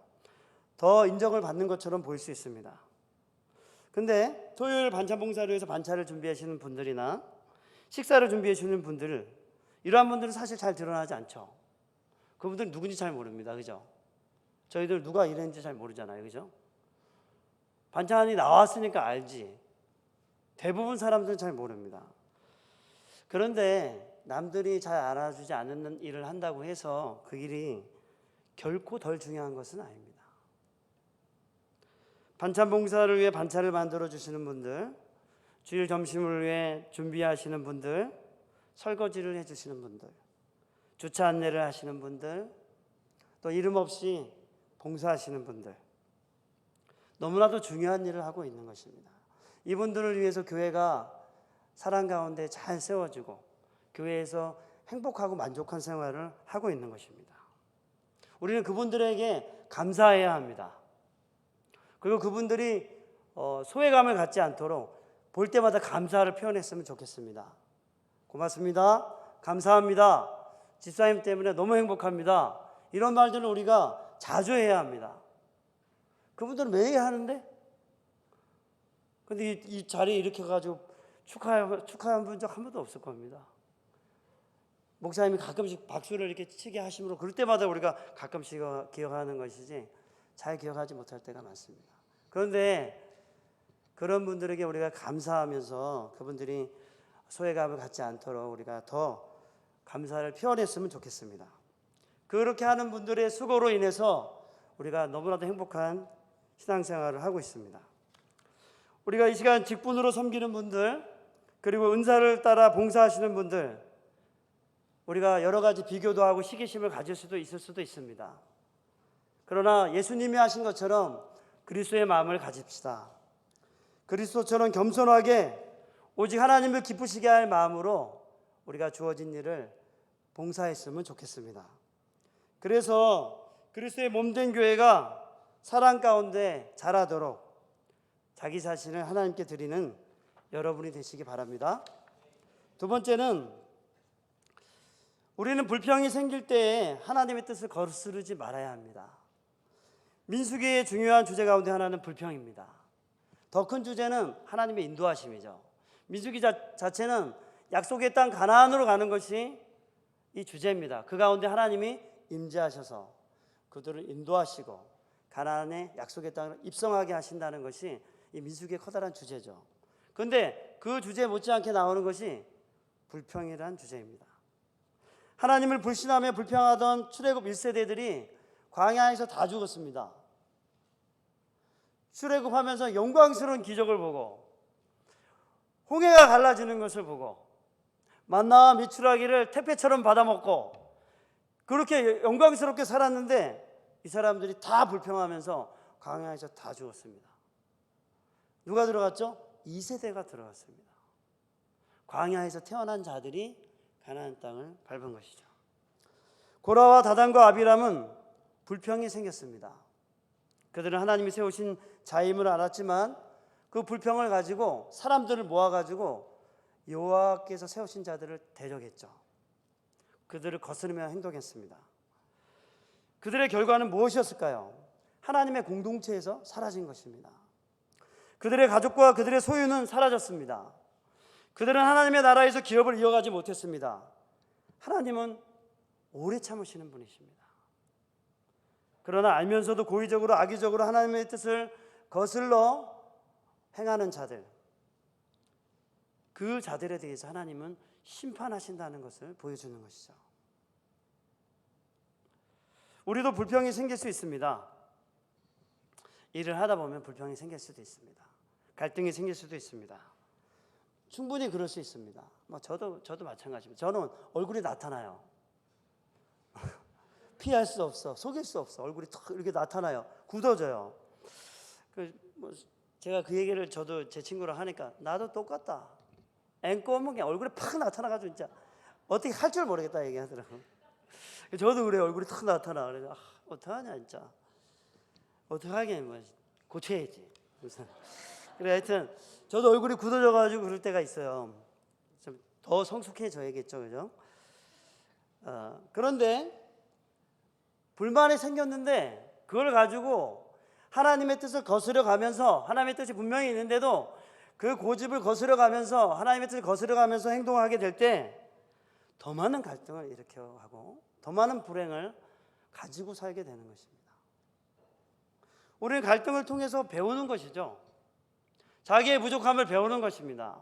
더 인정을 받는 것처럼 보일 수 있습니다. 근데 토요일 반찬 봉사를 위해서 반찬을 준비하시는 분들이나 식사를 준비해 주는 분들, 이러한 분들은 사실 잘 드러나지 않죠. 그분들은 누군지 잘 모릅니다. 그죠? 저희들 누가 이랬는지 잘 모르잖아요. 그죠? 반찬이 나왔으니까 알지. 대부분 사람들은 잘 모릅니다. 그런데 남들이 잘 알아주지 않는 일을 한다고 해서 그 일이 결코 덜 중요한 것은 아닙니다. 반찬 봉사를 위해 반찬을 만들어 주시는 분들, 주일 점심을 위해 준비하시는 분들, 설거지를 해주시는 분들, 주차 안내를 하시는 분들, 또 이름 없이 봉사하시는 분들, 너무나도 중요한 일을 하고 있는 것입니다. 이분들을 위해서 교회가 사랑 가운데 잘 세워지고 교회에서 행복하고 만족한 생활을 하고 있는 것입니다. 우리는 그분들에게 감사해야 합니다. 그리고 그분들이 소외감을 갖지 않도록 볼 때마다 감사를 표현했으면 좋겠습니다. 고맙습니다. 감사합니다. 집사님 때문에 너무 행복합니다. 이런 말들을 우리가 자주 해야 합니다. 그분들은 매일 하는데, 근데 이 자리에 이렇게 가지고 축하한 분 적 한 번도 없을 겁니다. 목사님이 가끔씩 박수를 이렇게 치게 하심으로 그럴 때마다 우리가 가끔씩 기억하는 것이지 잘 기억하지 못할 때가 많습니다. 그런데 그런 분들에게 우리가 감사하면서 그분들이 소외감을 갖지 않도록 우리가 더 감사를 표현했으면 좋겠습니다. 그렇게 하는 분들의 수고로 인해서 우리가 너무나도 행복한 신앙생활을 하고 있습니다. 우리가 이 시간 직분으로 섬기는 분들, 그리고 은사를 따라 봉사하시는 분들, 우리가 여러 가지 비교도 하고 시기심을 가질 수도 있을 수도 있습니다. 그러나 예수님이 하신 것처럼 그리스도의 마음을 가집시다. 그리스도처럼 겸손하게 오직 하나님을 기쁘시게 할 마음으로 우리가 주어진 일을 봉사했으면 좋겠습니다. 그래서 그리스도의 몸된 교회가 사랑 가운데 자라도록 자기 자신을 하나님께 드리는 여러분이 되시기 바랍니다. 두 번째는 우리는 불평이 생길 때에 하나님의 뜻을 거스르지 말아야 합니다. 민수기의 중요한 주제 가운데 하나는 불평입니다. 더 큰 주제는 하나님의 인도하심이죠. 민수기 자체는 약속의 땅 가나안으로 가는 것이 이 주제입니다. 그 가운데 하나님이 임재하셔서 그들을 인도하시고 가나안의 약속의 땅을 입성하게 하신다는 것이 이 민수기의 커다란 주제죠. 그런데 그 주제 못지않게 나오는 것이 불평이라는 주제입니다. 하나님을 불신하며 불평하던 출애굽 1세대들이 광야에서 다 죽었습니다. 출애굽하면서 영광스러운 기적을 보고 홍해가 갈라지는 것을 보고 만나와 미추라기를 택배처럼 받아먹고 그렇게 영광스럽게 살았는데 이 사람들이 다 불평하면서 광야에서 다 죽었습니다. 누가 들어갔죠? 2세대가 들어갔습니다. 광야에서 태어난 자들이 가나안 땅을 밟은 것이죠. 고라와 다단과 아비람은 불평이 생겼습니다. 그들은 하나님이 세우신 자임을 알았지만 그 불평을 가지고 사람들을 모아가지고 여호와께서 세우신 자들을 대적했죠. 그들을 거스르며 행동했습니다. 그들의 결과는 무엇이었을까요? 하나님의 공동체에서 사라진 것입니다. 그들의 가족과 그들의 소유는 사라졌습니다. 그들은 하나님의 나라에서 기업을 이어가지 못했습니다. 하나님은 오래 참으시는 분이십니다. 그러나 알면서도 고의적으로 악의적으로 하나님의 뜻을 거슬러 행하는 자들, 그 자들에 대해서 하나님은 심판하신다는 것을 보여주는 것이죠. 우리도 불평이 생길 수 있습니다. 일을 하다 보면 불평이 생길 수도 있습니다. 갈등이 생길 수도 있습니다. 충분히 그럴 수 있습니다. 저도 마찬가지입니다. 저는 얼굴이 나타나요. 피할 수 없어, 속일 수 없어. 얼굴이 탁 이렇게 나타나요. 굳어져요. 제가 그 얘기를 저도 제 친구랑 하니까 나도 똑같다. 앵꼬면 그냥 얼굴이 팍 나타나가지고 진짜 어떻게 할 줄 모르겠다 얘기하더라고요. 저도 그래요. 얼굴이 탁 나타나. 그래서 어떡하냐 진짜. 어떡하게 뭐 고쳐야지. 그래 하여튼 저도 얼굴이 굳어져가지고 그럴 때가 있어요. 좀 더 성숙해져야겠죠, 그죠? 그런데 불만이 생겼는데 그걸 가지고 하나님의 뜻을 거스려 가면서 하나님의 뜻이 분명히 있는데도 그 고집을 거스려 가면서 하나님의 뜻을 거스려 가면서 행동하게 될 때 더 많은 갈등을 일으켜 하고 더 많은 불행을 가지고 살게 되는 것입니다. 우리는 갈등을 통해서 배우는 것이죠. 자기의 부족함을 배우는 것입니다.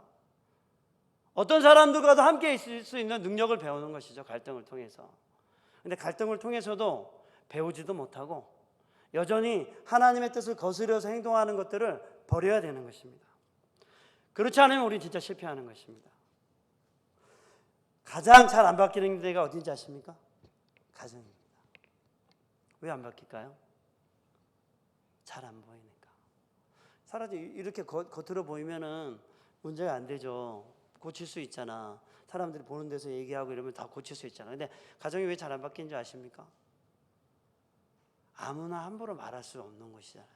어떤 사람들과도 함께 있을 수 있는 능력을 배우는 것이죠. 갈등을 통해서. 그런데 갈등을 통해서도 배우지도 못하고 여전히 하나님의 뜻을 거스려서 행동하는 것들을 버려야 되는 것입니다. 그렇지 않으면 우리는 진짜 실패하는 것입니다. 가장 잘 안 바뀌는 데가 어딘지 아십니까? 가정입니다. 왜 안 바뀔까요? 잘 안 보이니까. 사람이 이렇게 겉으로 보이면은 문제가 안 되죠. 고칠 수 있잖아. 사람들이 보는 데서 얘기하고 이러면 다 고칠 수 있잖아. 근데 가정이 왜 잘 안 바뀌는지 아십니까? 아무나 함부로 말할 수 없는 것이잖아요.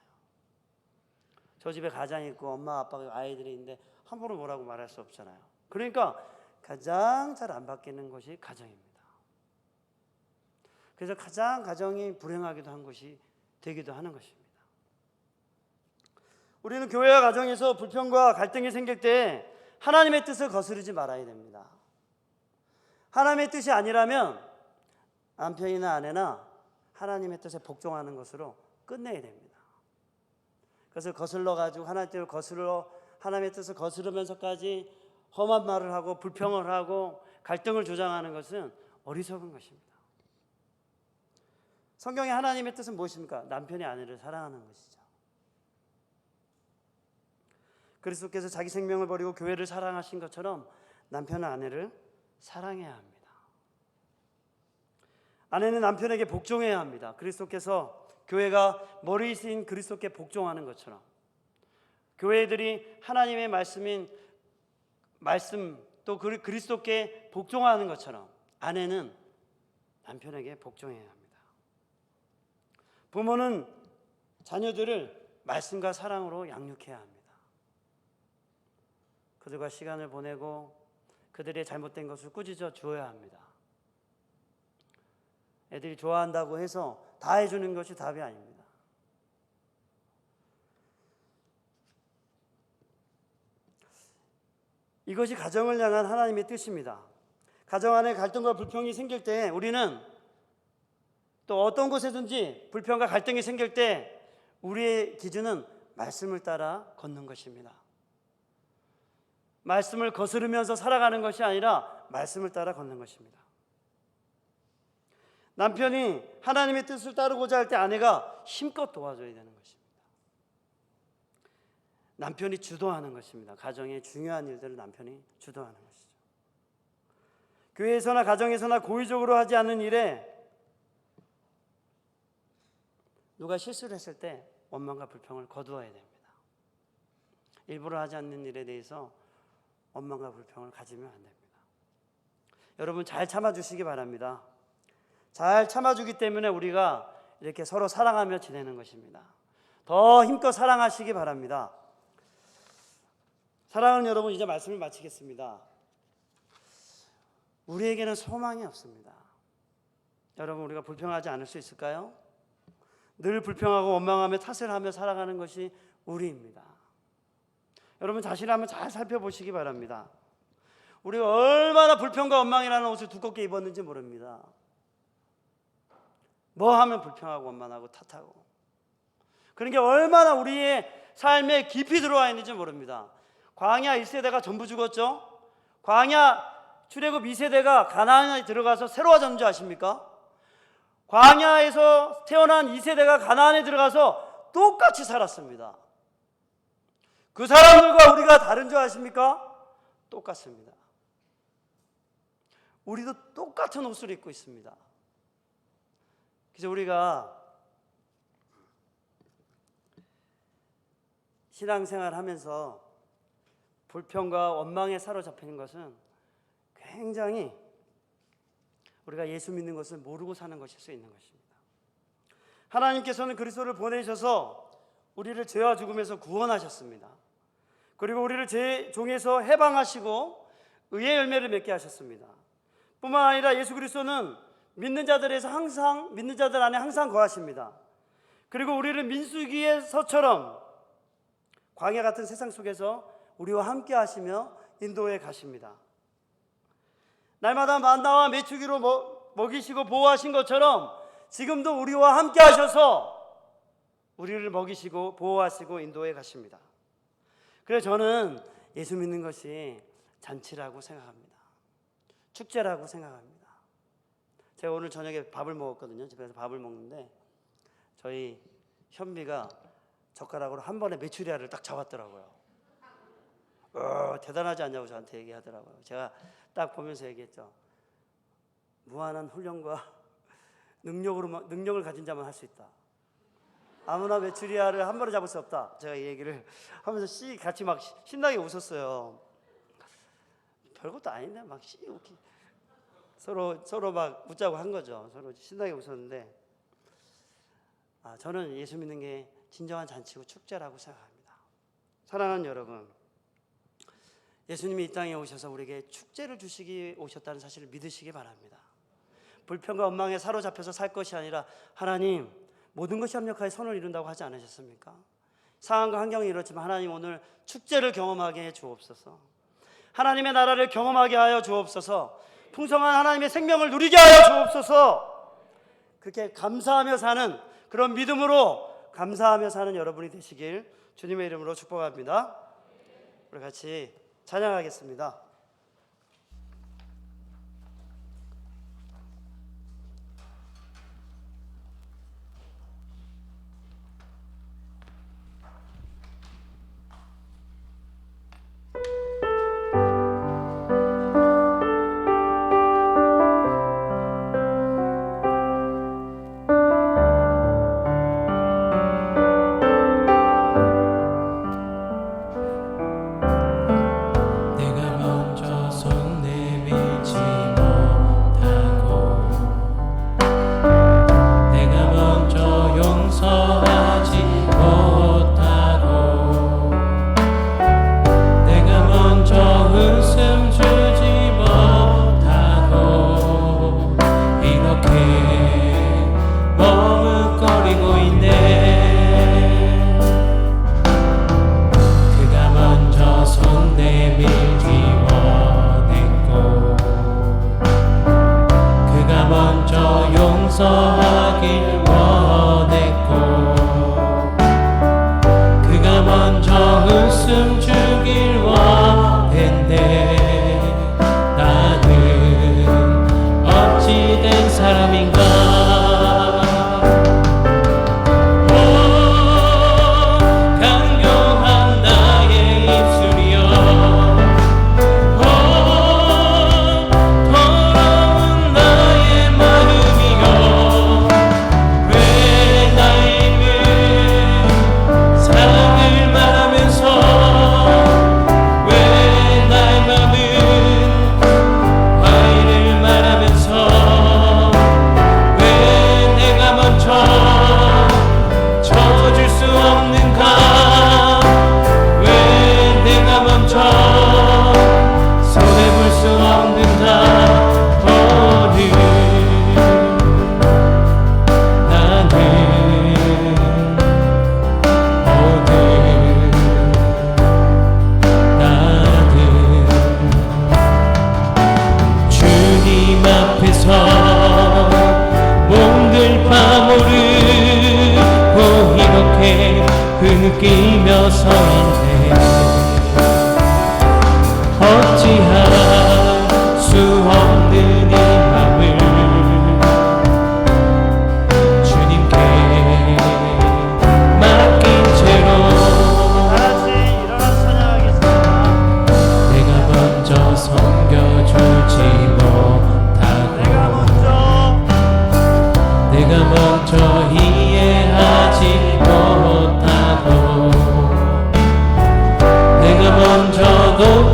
저 집에 가장이 있고 엄마 아빠가 아이들이 있는데 함부로 뭐라고 말할 수 없잖아요. 그러니까 가장 잘 안 바뀌는 것이 가정입니다. 그래서 가장 가정이 불행하기도 한 것이 되기도 하는 것입니다. 우리는 교회와 가정에서 불평과 갈등이 생길 때 하나님의 뜻을 거스르지 말아야 됩니다. 하나님의 뜻이 아니라면 남편이나 아내나 하나님의 뜻에 복종하는 것으로 끝내야 됩니다. 그것을 거슬러 가지고 하나님의 뜻을 거스르면서까지 험한 말을 하고 불평을 하고 갈등을 조장하는 것은 어리석은 것입니다. 성경의 하나님의 뜻은 무엇입니까? 남편이 아내를 사랑하는 것이죠. 그리스도께서 자기 생명을 버리고 교회를 사랑하신 것처럼 남편은 아내를 사랑해야 합니다. 아내는 남편에게 복종해야 합니다. 그리스도께서 교회가 머리이신 그리스도께 복종하는 것처럼 교회들이 하나님의 말씀 또 그리스도께 복종하는 것처럼 아내는 남편에게 복종해야 합니다. 부모는 자녀들을 말씀과 사랑으로 양육해야 합니다. 그들과 시간을 보내고 그들의 잘못된 것을 꾸짖어 주어야 합니다. 애들이 좋아한다고 해서 다 해주는 것이 답이 아닙니다. 이것이 가정을 향한 하나님의 뜻입니다. 가정 안에 갈등과 불평이 생길 때 우리는 또 어떤 곳에든지 불평과 갈등이 생길 때 우리의 기준은 말씀을 따라 걷는 것입니다. 말씀을 거스르면서 살아가는 것이 아니라 말씀을 따라 걷는 것입니다. 남편이 하나님의 뜻을 따르고자 할 때 아내가 힘껏 도와줘야 되는 것입니다. 남편이 주도하는 것입니다. 가정의 중요한 일들을 남편이 주도하는 것이죠. 교회에서나 가정에서나 고의적으로 하지 않는 일에 누가 실수를 했을 때 원망과 불평을 거두어야 됩니다. 일부러 하지 않는 일에 대해서 원망과 불평을 가지면 안 됩니다. 여러분 잘 참아주시기 바랍니다. 잘 참아주기 때문에 우리가 이렇게 서로 사랑하며 지내는 것입니다. 더 힘껏 사랑하시기 바랍니다. 사랑하는 여러분, 이제 말씀을 마치겠습니다. 우리에게는 소망이 없습니다. 여러분, 우리가 불평하지 않을 수 있을까요? 늘 불평하고 원망하며 탓을 하며 살아가는 것이 우리입니다. 여러분 자신을 한번 잘 살펴보시기 바랍니다. 우리가 얼마나 불평과 원망이라는 옷을 두껍게 입었는지 모릅니다. 뭐 하면 불평하고 원망하고 탓하고 그런 게 얼마나 우리의 삶에 깊이 들어와 있는지 모릅니다. 광야 1세대가 전부 죽었죠. 광야 출애굽 2세대가 가나안에 들어가서 새로워졌는 줄 아십니까? 광야에서 태어난 2세대가 가나안에 들어가서 똑같이 살았습니다. 그 사람들과 우리가 다른 줄 아십니까? 똑같습니다. 우리도 똑같은 옷을 입고 있습니다. 그래서 우리가 신앙생활 하면서 불평과 원망에 사로잡히는 것은 굉장히 우리가 예수 믿는 것을 모르고 사는 것일 수 있는 것입니다. 하나님께서는 그리스도를 보내셔서 우리를 죄와 죽음에서 구원하셨습니다. 그리고 우리를 죄 종에서 해방하시고 의의 열매를 맺게 하셨습니다. 뿐만 아니라 예수 그리스도는 믿는 자들 안에 항상 거하십니다. 그리고 우리를 민수기에서처럼 광야 같은 세상 속에서 우리와 함께 하시며 인도해 가십니다. 날마다 만나와 메추기로 먹이시고 보호하신 것처럼 지금도 우리와 함께 하셔서 우리를 먹이시고 보호하시고 인도해 가십니다. 그래서 저는 예수 믿는 것이 잔치라고 생각합니다. 축제라고 생각합니다. 제가 오늘 저녁에 밥을 먹었거든요. 집에서 밥을 먹는데 저희 현미가 젓가락으로 한 번에 메추리알을 딱 잡았더라고요. 대단하지 않냐고 저한테 얘기하더라고요. 제가 딱 보면서 얘기했죠. 무한한 훈련과 능력을 가진 자만 할 수 있다. 아무나 메추리알을 한 번에 잡을 수 없다. 제가 이 얘기를 하면서 같이 막 신나게 웃었어요. 별것도 아닌데 막 이렇게 서로 막 웃자고 한 거죠. 서로 신나게 웃었는데 저는 예수 믿는 게 진정한 잔치고 축제라고 생각합니다. 사랑하는 여러분, 예수님이 이 땅에 오셔서 우리에게 축제를 주시기 오셨다는 사실을 믿으시기 바랍니다. 불평과 원망에 사로잡혀서 살 것이 아니라 하나님 모든 것이 합력하여 선을 이룬다고 하지 않으셨습니까? 상황과 환경이 이렇지만 하나님 오늘 축제를 경험하게 해 주옵소서. 하나님의 나라를 경험하게 하여 주옵소서. 풍성한 하나님의 생명을 누리게 하여 주옵소서. 그렇게 감사하며 사는 그런 믿음으로 감사하며 사는 여러분이 되시길 주님의 이름으로 축복합니다. 우리 같이 찬양하겠습니다.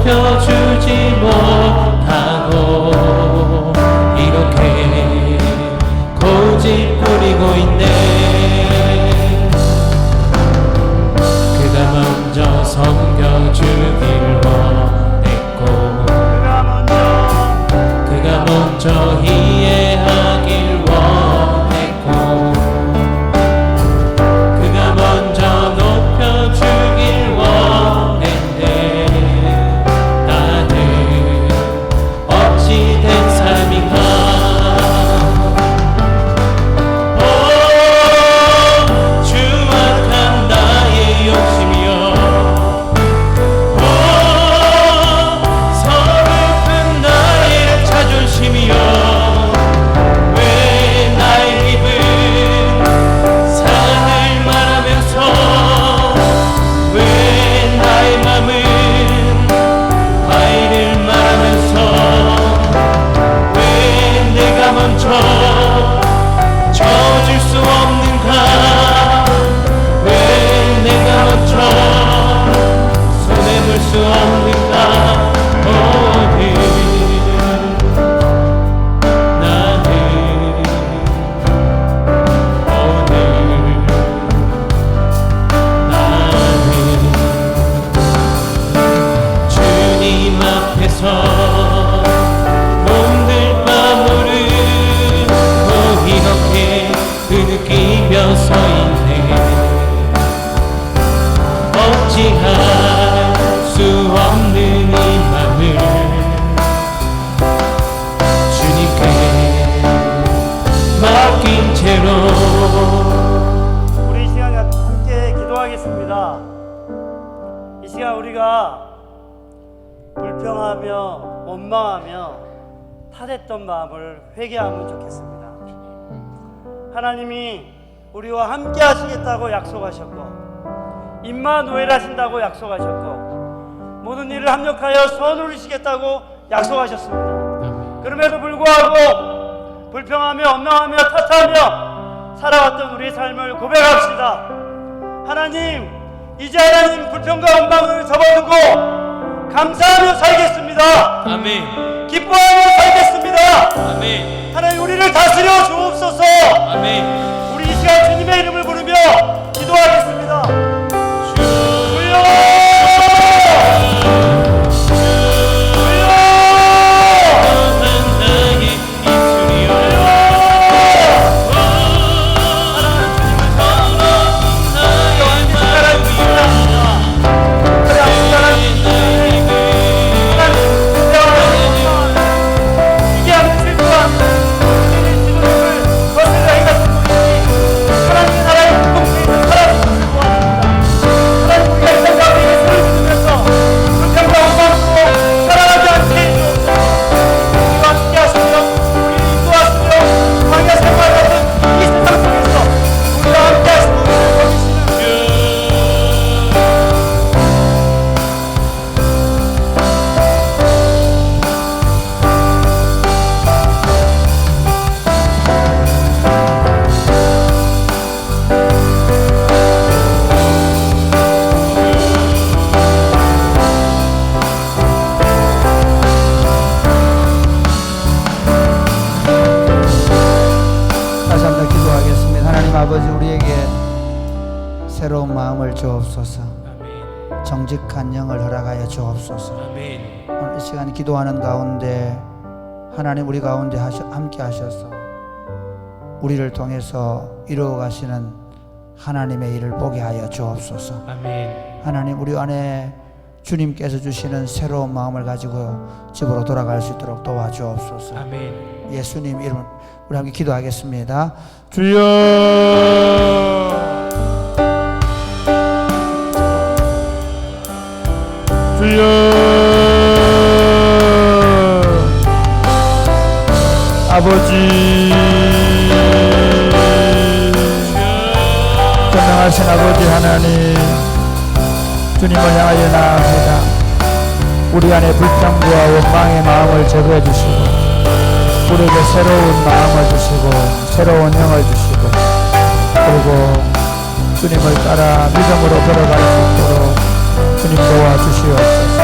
높여주지 못하고 이렇게 고집 부리고 있네. 그가 먼저 섬겨주길 원했고 그가 먼저 이해하길 원했고 그가 먼저 높여주길 원했네. 나는 어찌 된 삶인가. 추악한 나의 욕심이여, 서글픈 나의 자존심이여, 왜 나의 입은 사랑을 말하면서 왜 나의 맘은 과일을 말하면서 왜 내가 먼저 져줄 수 없는가. 왜 내가 먼저 손에 물 수 없는가. 오늘 나는 오늘 나는 주님 앞에서 몸들 빠무르고 이렇게 흐느끼며 서 있네. 억지할 수 없는 이 맘을 주님께 맡긴 채로 우리 이 시간 함께 기도하겠습니다. 이 시간 우리가 불평하며 원망하며 탓했던 마음을 회개하면 좋겠습니다. 하나님이 우리와 함께 하시겠다고 약속하셨고 임마누엘 하신다고 약속하셨고 모든 일을 합력하여 선우르시겠다고 약속하셨습니다. 그럼에도 불구하고 불평하며 원망하며 탓하며 살아왔던 우리의 삶을 고백합시다. 하나님, 이제 하나님 불평과 원망을 접어두고 감사하며 살겠습니다. 아멘. 기뻐하며 살겠습니다. 아멘. 하나님, 우리를 다스려 주옵소서. 아멘. 우리 이 시간 주님의 이름을 부르며 기도하겠습니다. 주여! 아버지, 우리에게 새로운 마음을 주옵소서. 아멘. 정직한 영을 허락하여 주옵소서. 아멘. 오늘 이 시간 기도하는 가운데 하나님 우리 가운데 함께 하셔서 우리를 통해서 이루어 가시는 하나님의 일을 보게 하여 주옵소서. 아멘. 하나님, 우리 안에 주님께서 주시는 새로운 마음을 가지고 집으로 돌아갈 수 있도록 도와주옵소서. 아멘. 예수님 이름 우리 함께 기도하겠습니다. 주여, 주여, 아버지, 전능하신 아버지 하나님, 주님을 향하여 나아갑니다. 우리 안에 불평과 원망의 마음을 제거해 주시고 우리에게 새로운 마음을 주시고 새로운 영을 주시고 그리고 주님을 따라 믿음으로 걸어갈 수 있도록 주님 도와주시옵소서.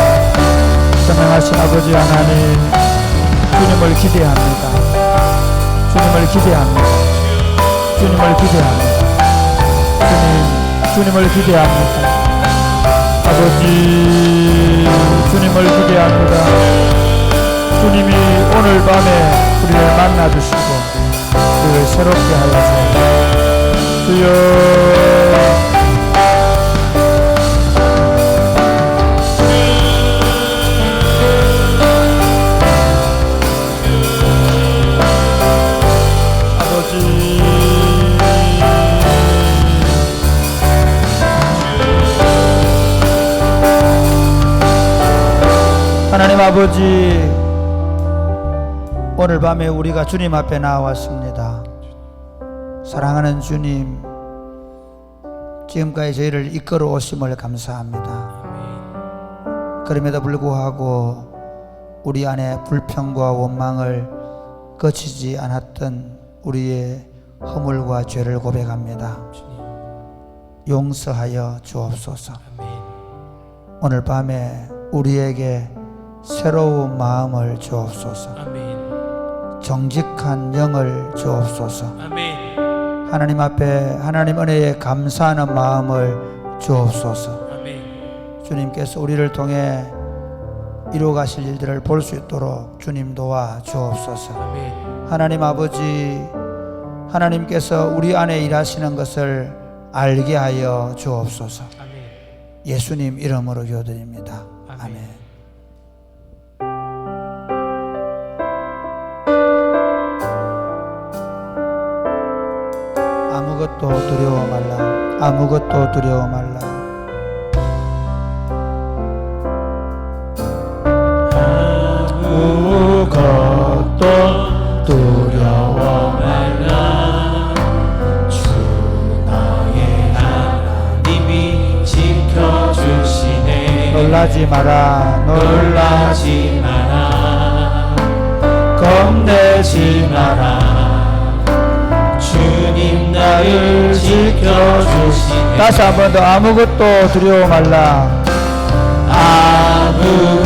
전능하신 아버지 하나님, 주님을 기대합니다. 주님을 기대합니다. 주님을 기대합니다. 주님을 기대합니다. 아버지, 주님을 기대합니다. 주님이 오늘 밤에 우리를 만나주시고 우리를 새롭게 하여서 주여 하나님 아버지, 오늘 밤에 우리가 주님 앞에 나왔습니다. 사랑하는 주님, 지금까지 저희를 이끌어 오심을 감사합니다. 그럼에도 불구하고 우리 안에 불평과 원망을 거치지 않았던 우리의 허물과 죄를 고백합니다. 용서하여 주옵소서. 오늘 밤에 우리에게 새로운 마음을 주옵소서. 정직한 영을 주옵소서. 하나님 앞에 하나님 은혜에 감사하는 마음을 주옵소서. 주님께서 우리를 통해 이루어가실 일들을 볼 수 있도록 주님 도와 주옵소서. 하나님 아버지, 하나님께서 우리 안에 일하시는 것을 알게 하여 주옵소서. 예수님 이름으로 기도드립니다. 아멘. 아무것도 두려워 말라. 아무것도 두려워 말라. 아무것도 두려워 말라. 주 나의 하나님이 지켜주시네. 놀라지 마라. 놀라지 마라. 겁내지 마라. 주님 나를 지켜주시네. 다시 한 번 더. 아무것도 두려워 말라. 아무것도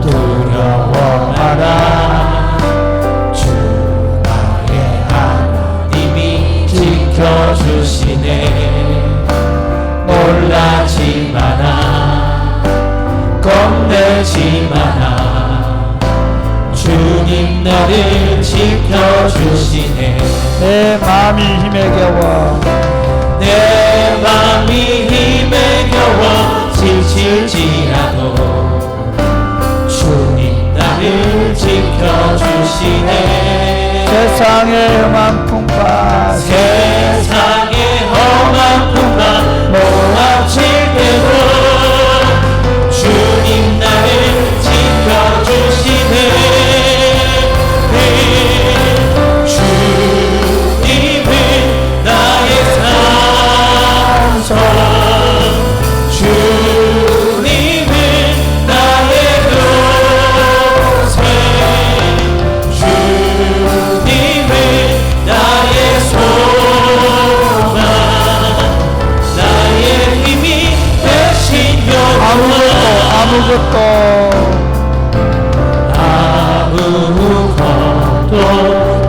두려워 마라. 주 나의 하나님이 지켜주시네. 놀라지 마라. 겁내지 마라. 주님 나를 지켜주시네. 내 마음이 힘에 겨워. 내 맘이 힘에 겨워 지칠지라도 주님 나를 지켜주시네. 세상의 험한 풍파, 세상의 험한 풍파 몰아칠 때도 주님 나를 지켜주시네. 주님은 나의 산성, 주님은 나의 요새, 주님은 나의 소망, 나의 힘이 되신 영원. 아무것도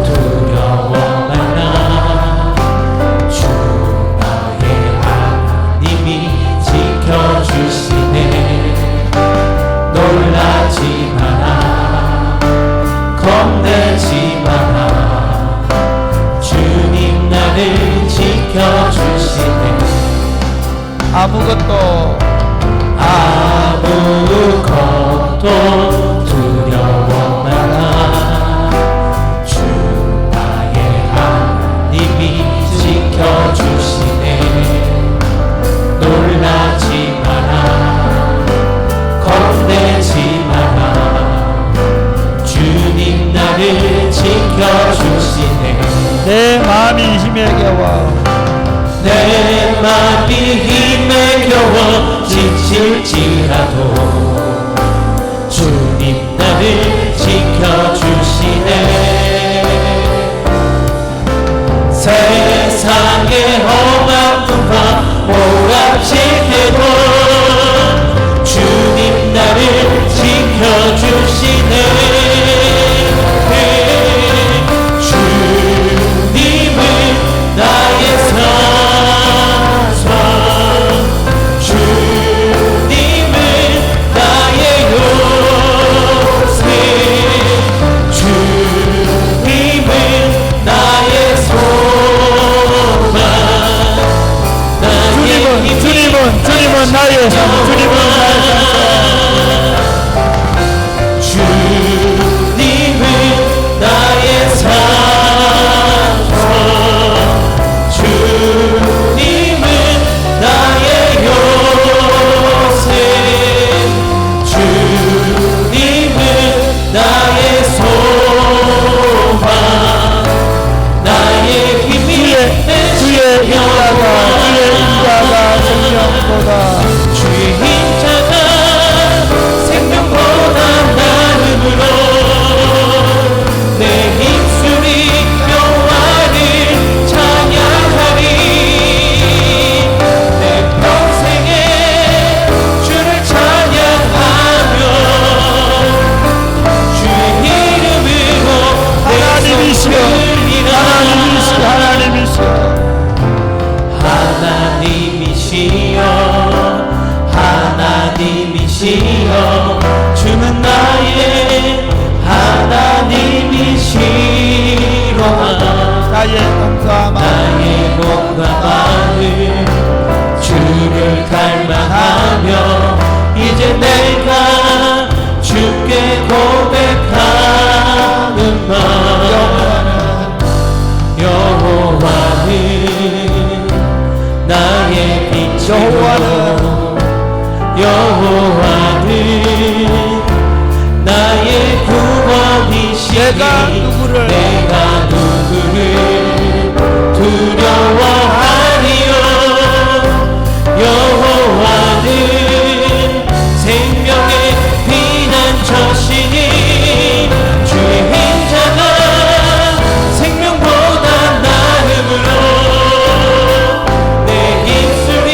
두려워 말라. 주 나의 하나님이 지켜주시네. 놀라지 마라. 겁내지 마라. 주님 나를 지켜주시네. 아무것도 두려워 마라. 주 나의 하나님이 지켜주시네. 놀라지 마라. 겁내지 마라. 주님 나를 지켜주시네. 내 마음이 힘에 겨워. 내 맘이 힘에 겨워 지칠지라도 주님 나를 지켜주시네. 세상의 험한 풍파 몰아칠 때도 주님 나를 지켜주시네. 주님은 나의 사랑, 주님은 나의 요새, 주님은 나의 소망, 주님은 나의 삶, 주님은 나의 주님은 나의 산소, 주님은 나의 요새, 주님은 나의 소망, 나의 힘이 주의 인자가 생명보다 주의 인자가 생명보다 나음으로 내 입술이 여호와를 찬양하리. 내 평생에 주를 찬양하며 주의 이름으로 내 하나님이시여, 손들리라. 하나님이시여, 하나님이시여, 하나님이시여, 주는 나의 하나님이시로다. 나의 몸과 마음, 나의 몸과 마음 주를 갈망하며 이제 내가 주께 고백하는 말. 여호와는 나의 빛이요, 여호와는 나의 구원이시니 내가 누구를 두려워하리요. 여호와는 생명의 피난처시니 주의 인자가 생명보다 나음으로 내 입술이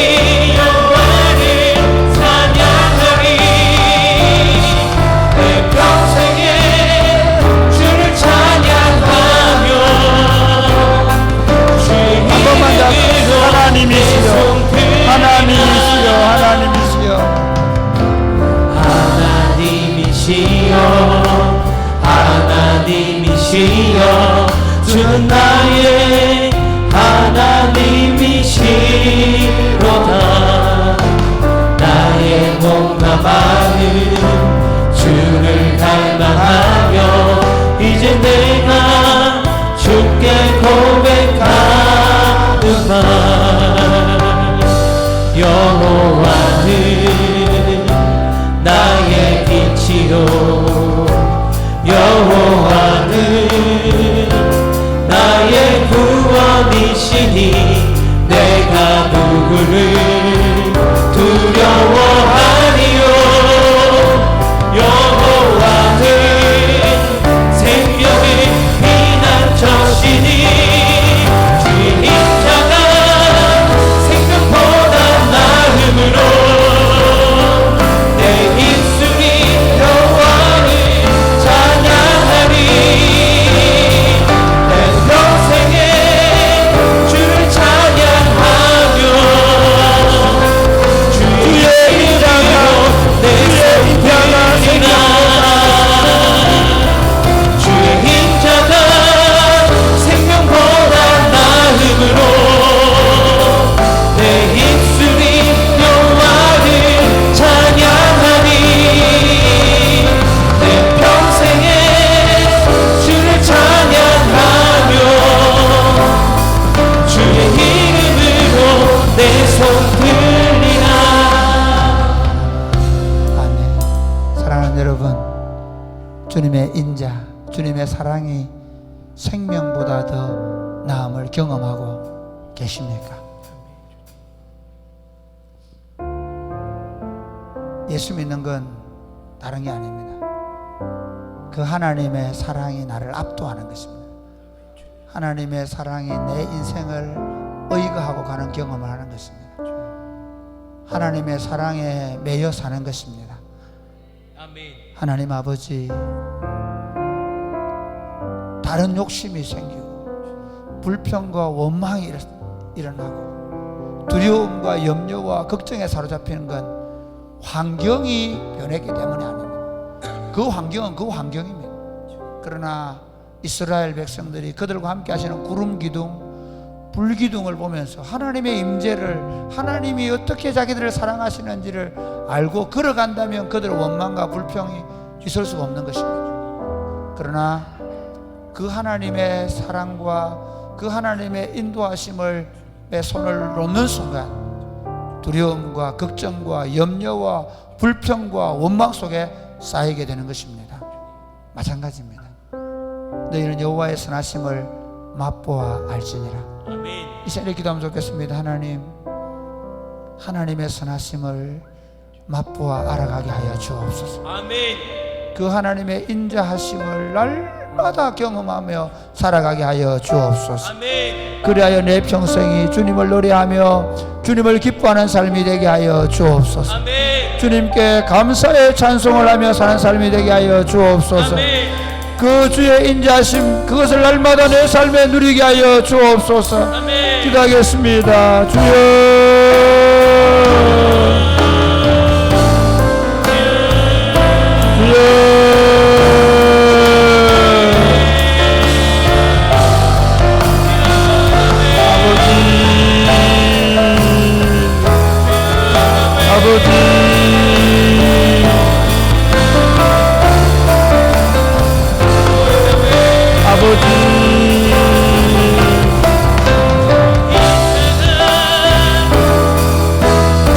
여호와를 찬양하리. 내 평생에 주를 찬양하며 주의 번만 더 이름으로 하나님이시여, 하나님이시여, 하나님이시여, 하나님이시여, 주는 나의 하나님이시로다. 나의 몸과 마음 주를 갈망하며 이제 내가 주께 고백하는 말. 여호와는 나의 빛이요, 여호와는 나의 구원이시니 내가 누구를 두려워하리요. 여호와는 생명의 피난처시니 주의 인자가 생명보다 나음으로 내 입술이 여호와를 찬양하리. 내 평생에 주를 찬양하며 주의 이름으로 내 손들리라. 주의 인자가 생명보다 나음으로 내 입술이 여호와를 찬양하리. 내 평생에 주를 찬양하며 주의 이름으로 내 손 들리라. 아멘. 사랑하는 여러분, 주님의 인자, 주님의 사랑이 생명보다 더 나음을 경험하고 계십니까? 예수 믿는 건 다른 게 아닙니다. 그 하나님의 사랑이 나를 압도하는 것입니다. 하나님의 사랑이 내 인생을 의거하고 가는 경험을 하는 것입니다. 하나님의 사랑에 매여 사는 것입니다. 아멘. 하나님 아버지, 다른 욕심이 생기고 불평과 원망이 일어나고 두려움과 염려와 걱정에 사로잡히는 건 환경이 변했기 때문이 아닙니다. 그 환경은 그 환경입니다. 그러나 이스라엘 백성들이 그들과 함께 하시는 구름 기둥, 불 기둥을 보면서 하나님의 임재를, 하나님이 어떻게 자기들을 사랑하시는지를 알고 걸어간다면 그들의 원망과 불평이 있을 수가 없는 것입니다. 그러나 그 하나님의 사랑과 그 하나님의 인도하심을 내 손을 놓는 순간 두려움과 걱정과 염려와 불평과 원망 속에 쌓이게 되는 것입니다. 마찬가지입니다. 너희는 여호와의 선하심을 맛보아 알지니라. 아멘. 이 시간에 기도하면 좋겠습니다. 하나님, 하나님의 선하심을 맛보아 알아가게 하여 주옵소서. 아멘. 그 하나님의 인자하심을 날마다 경험하며 살아가게 하여 주옵소서. 아멘. 그리하여 내 평생이 주님을 노래하며 주님을 기뻐하는 삶이 되게 하여 주옵소서. 아멘. 주님께 감사의 찬송을 하며 사는 삶이 되게 하여 주옵소서. 아멘. 그 주의 인자하심 그것을 날마다 내 삶에 누리게 하여 주옵소서. 아멘. 기도하겠습니다. 주여,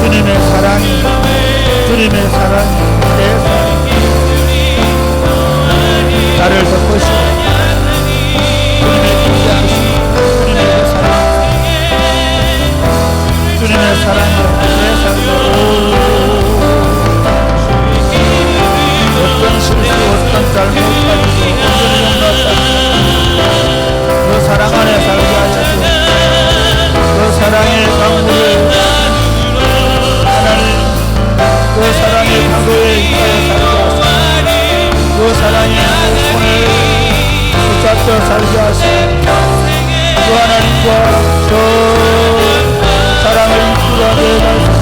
주님의 사랑이 내 사랑, 나를 덮으시고 주님의 인자하심, 주님의 그 사랑, 주님의 사랑이 내 삶에 어떤 실수, 어떤 잘못 가지고 온전히 용납하시고 그 사랑 안에 살게 하셔서 그 사랑의 강물을 하나님, 그 사랑의 강도에 인하여 살게 하시고 그 사랑의 손을 붙잡혀 살게 하시고 그 하나님과 그 사랑을 이끌어가게 해주소서.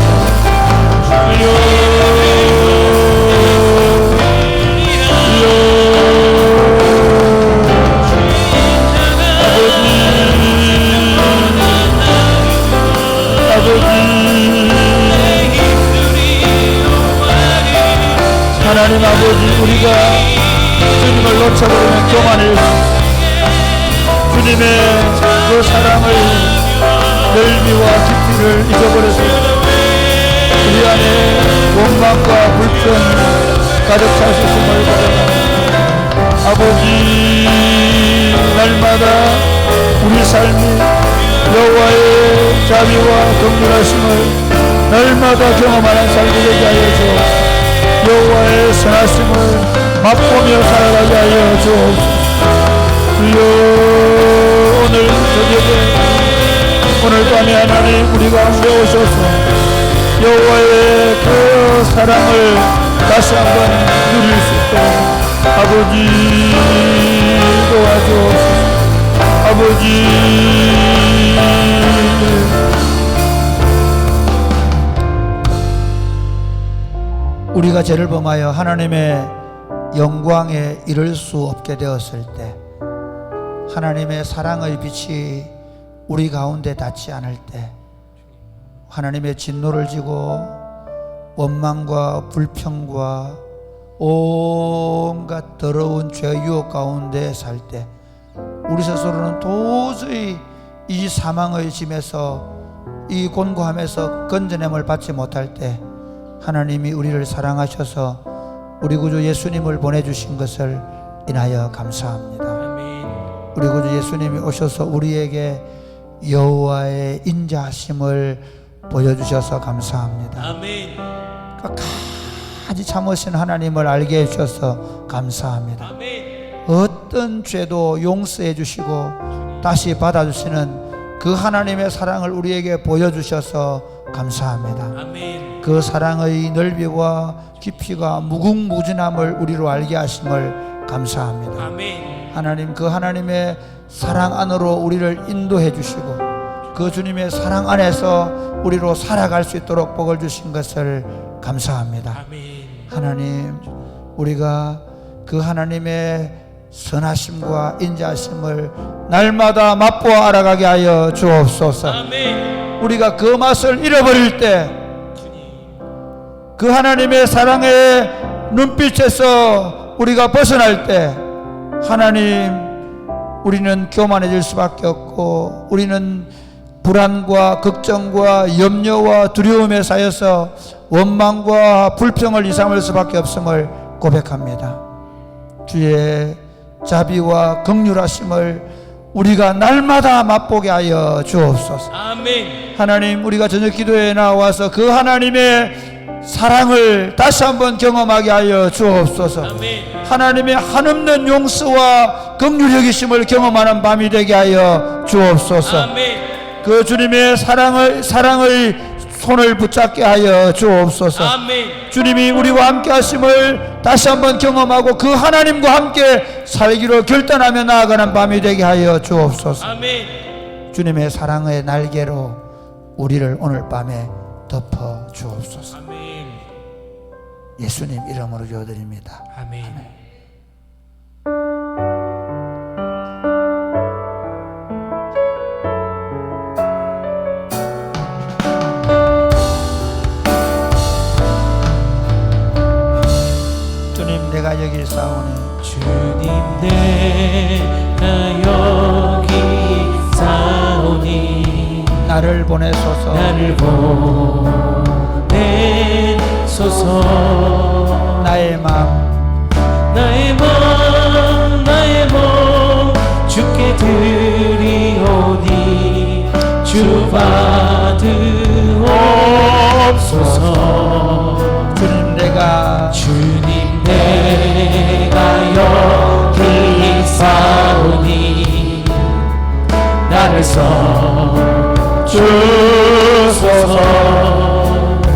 하나님 아버지, 우리가 주님을 놓쳐버리면 교만일 수, 주님의 그 사랑을 넓이와 깊이를 잊어버려서 우리 안에 원망과 불평이 가득 차셨음을 바랍니다. 아버지, 날마다 우리 삶이 여호와의 자비와 긍휼하심을 날마다 경험하는 삶이 되게 하여 주옵소서. 여호와의 선하심을 맛보며 살아가게 하여 주옵소서. 주여, 오늘 저녁에 오늘 밤에 하나님 우리 가운데 오셔서 여호와의 그 사랑을 다시 한번 누릴 수 있도록 아버지 도와주옵소서. 아버지, 우리가 죄를 범하여 하나님의 영광에 이를 수 없게 되었을 때, 하나님의 사랑의 빛이 우리 가운데 닿지 않을 때, 하나님의 진노를 지고 원망과 불평과 온갖 더러운 죄 유혹 가운데 살 때, 우리 스스로는 도저히 이 사망의 짐에서, 이 곤고함에서 건져냄을 받지 못할 때 하나님이 우리를 사랑하셔서 우리 구주 예수님을 보내주신 것을 인하여 감사합니다. 아멘. 우리 구주 예수님이 오셔서 우리에게 여호와의 인자하심을 보여주셔서 감사합니다. 아멘. 끝까지 참으신 하나님을 알게 해주셔서 감사합니다. 아멘. 어떤 죄도 용서해 주시고 다시 받아주시는 그 하나님의 사랑을 우리에게 보여주셔서 감사합니다. 아멘. 그 사랑의 넓이와 깊이가 무궁무진함을 우리로 알게 하심을 감사합니다. 아멘. 하나님, 그 하나님의 사랑 안으로 우리를 인도해 주시고 그 주님의 사랑 안에서 우리로 살아갈 수 있도록 복을 주신 것을 감사합니다. 아멘. 하나님, 우리가 그 하나님의 선하심과 인자하심을 날마다 맛보아 알아가게 하여 주옵소서. 아멘. 우리가 그 맛을 잃어버릴 때 그 하나님의 사랑의 눈빛에서 우리가 벗어날 때 하나님, 우리는 교만해질 수밖에 없고 우리는 불안과 걱정과 염려와 두려움에 쌓여서 원망과 불평을 이삼을 수밖에 없음을 고백합니다. 주의 자비와 긍휼하심을 우리가 날마다 맛보게 하여 주옵소서. 아멘. 하나님, 우리가 저녁 기도에 나와서 그 하나님의 사랑을 다시 한번 경험하게 하여 주옵소서. 아멘. 하나님의 한없는 용서와 긍휼 여기심을 경험하는 밤이 되게 하여 주옵소서. 아멘. 그 주님의 사랑의 손을 붙잡게 하여 주옵소서. 아멘. 주님이 우리와 함께 하심을 다시 한번 경험하고 그 하나님과 함께 살기로 결단하며 나아가는 밤이 되게 하여 주옵소서. 아멘. 주님의 사랑의 날개로 우리를 오늘 밤에 덮어 주옵소서. 아멘. 예수님 이름으로 기도드립니다. 아멘. 주님, 내가 여기 싸우니 주님 내가 여기 싸우니 나를 보내소서. 나를 보내소서. 나의 마음 나의 몸 주께 드리오니 주 받으옵소서. 주님, 내가 여기 싸우니 나를 써 주소서.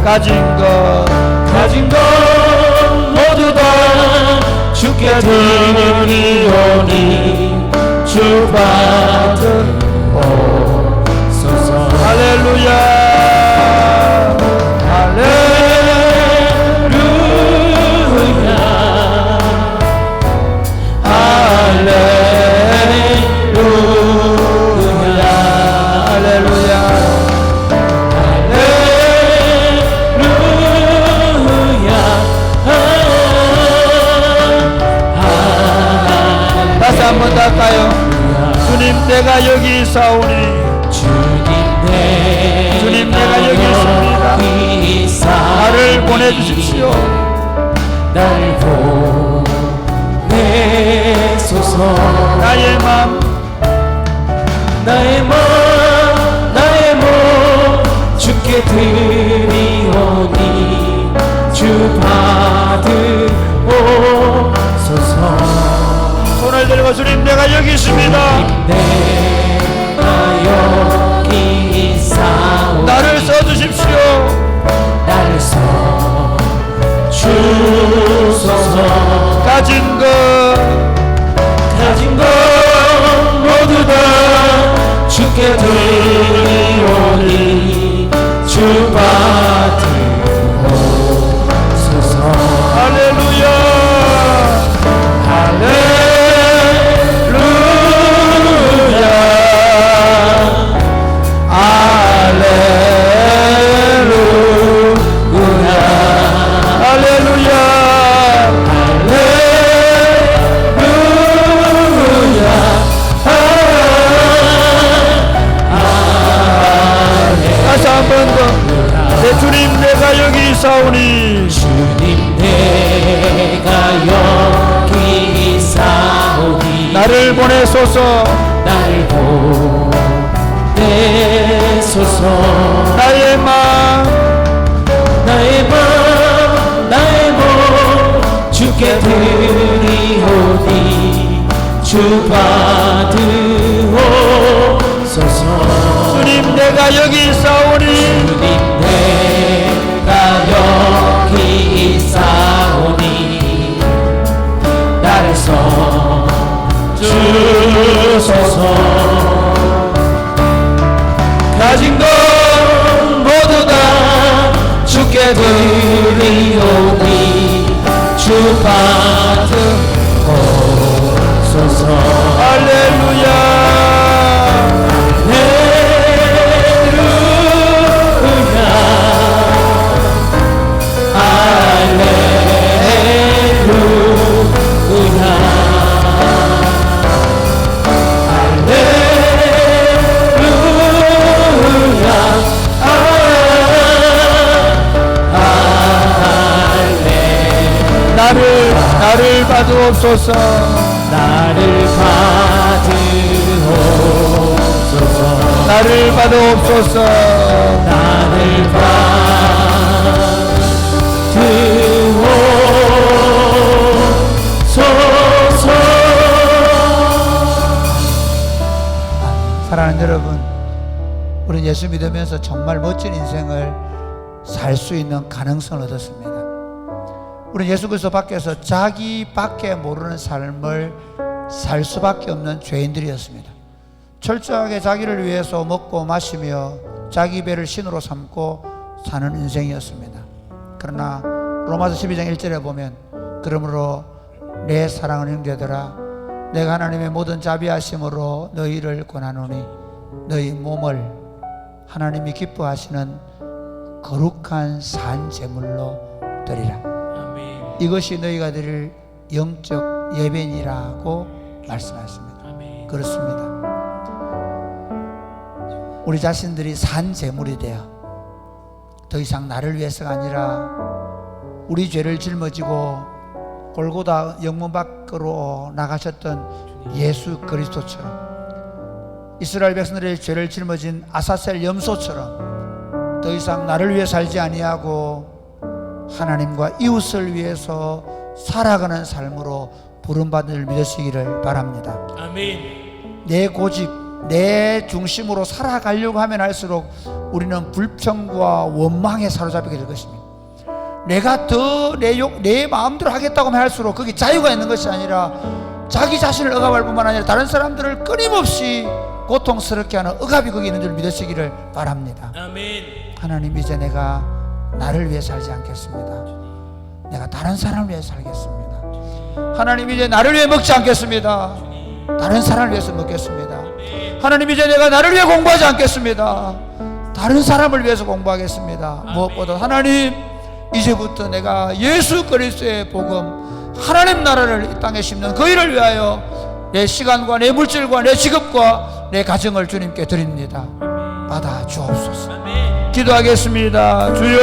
가진 것 모두 다 주께 드리오니 주 받으옵소서. 할렐루야, 다시 한번 더 할까요? 주님, 내가 여기 있사오니 주님, 내가 여기 있습니다. 나를 보내주십시오. 나를 보내소서. 나의 마음 주께 드리오니 주 받으옵소서. 손을 들고 주님, 내가 여기 있습니다. 내가 여기 싸우니 나를 써주십시오. 나를 써 주소서. 가진 것 모두 다 주께 드리오니 주 받으옵소서. 할렐루야, 다시 한 번 더. 내 주님, 내가 여기 있사오니 주님 내가 여기 싸우니 나를 보내소서. 나를 보내소서. 나의 마음 주께 드리오니 주 받으옵소서. 주님, 내가 여기 있사오니 주님 주소서. 가진 것 모두 다 주께 드리오니 주 받으소서. 할렐루야. 나를 받으옵소서. 나를 받으옵소서. 나를 받으옵소서. 나를 받으옵소서. 사랑하는 여러분, 우리 예수 믿으면서 정말 멋진 인생을 살 수 있는 가능성을 얻었습니다. 우리 예수 그리스도 밖에서 자기밖에 모르는 삶을 살 수밖에 없는 죄인들이었습니다. 철저하게 자기를 위해서 먹고 마시며 자기 배를 신으로 삼고 사는 인생이었습니다. 그러나 로마서 12장 1절에 보면 그러므로 내 사랑하는 형제들아 내가 하나님의 모든 자비하심으로 너희를 권하노니 너희 몸을 하나님이 기뻐하시는 거룩한 산 제물로 드리라. 아멘. 이것이 너희가 드릴 영적 예배니라고 말씀하십니다. 아멘. 그렇습니다. 우리 자신들이 산 제물이 되어 더 이상 나를 위해서가 아니라 우리 죄를 짊어지고 골고다 영문 밖으로 나가셨던 예수 그리스도처럼 이스라엘 백성들의 죄를 짊어진 아사셀 염소처럼 더 이상 나를 위해 살지 아니하고 하나님과 이웃을 위해서 살아가는 삶으로 부름받을 믿으시기를 바랍니다. 아멘. 내 고집, 내 중심으로 살아가려고 하면 할수록 우리는 불평과 원망에 사로잡히게 될 것입니다. 내가 더 내 마음대로 하겠다고 하면 할수록 거기 자유가 있는 것이 아니라 자기 자신을 억압할 뿐만 아니라 다른 사람들을 끊임없이 고통스럽게 하는 억압이 거기 있는 줄 믿으시기를 바랍니다. 아멘. 하나님, 이제 내가 나를 위해 살지 않겠습니다. 내가 다른 사람을 위해 살겠습니다. 하나님, 이제 나를 위해 먹지 않겠습니다. 다른 사람을 위해서 먹겠습니다. 하나님, 이제 내가 나를 위해 공부하지 않겠습니다. 다른 사람을 위해서 공부하겠습니다. 무엇보다 하나님, 이제부터 내가 예수 그리스도의 복음, 하나님 나라를 이 땅에 심는 그 일을 위하여 내 시간과 내 물질과 내 직업과 내 가정을 주님께 드립니다. 받아 주옵소서. 아멘. 기도하겠습니다. 주여,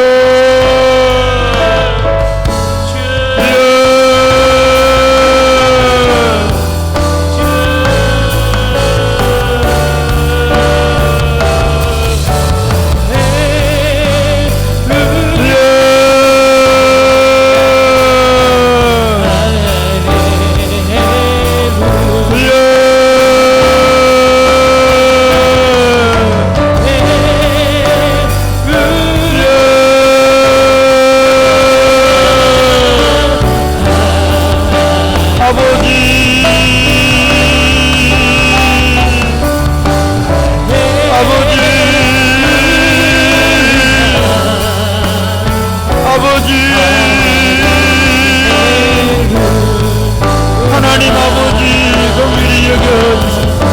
하나님 아버지, 긍휼히 여겨주시옵소서.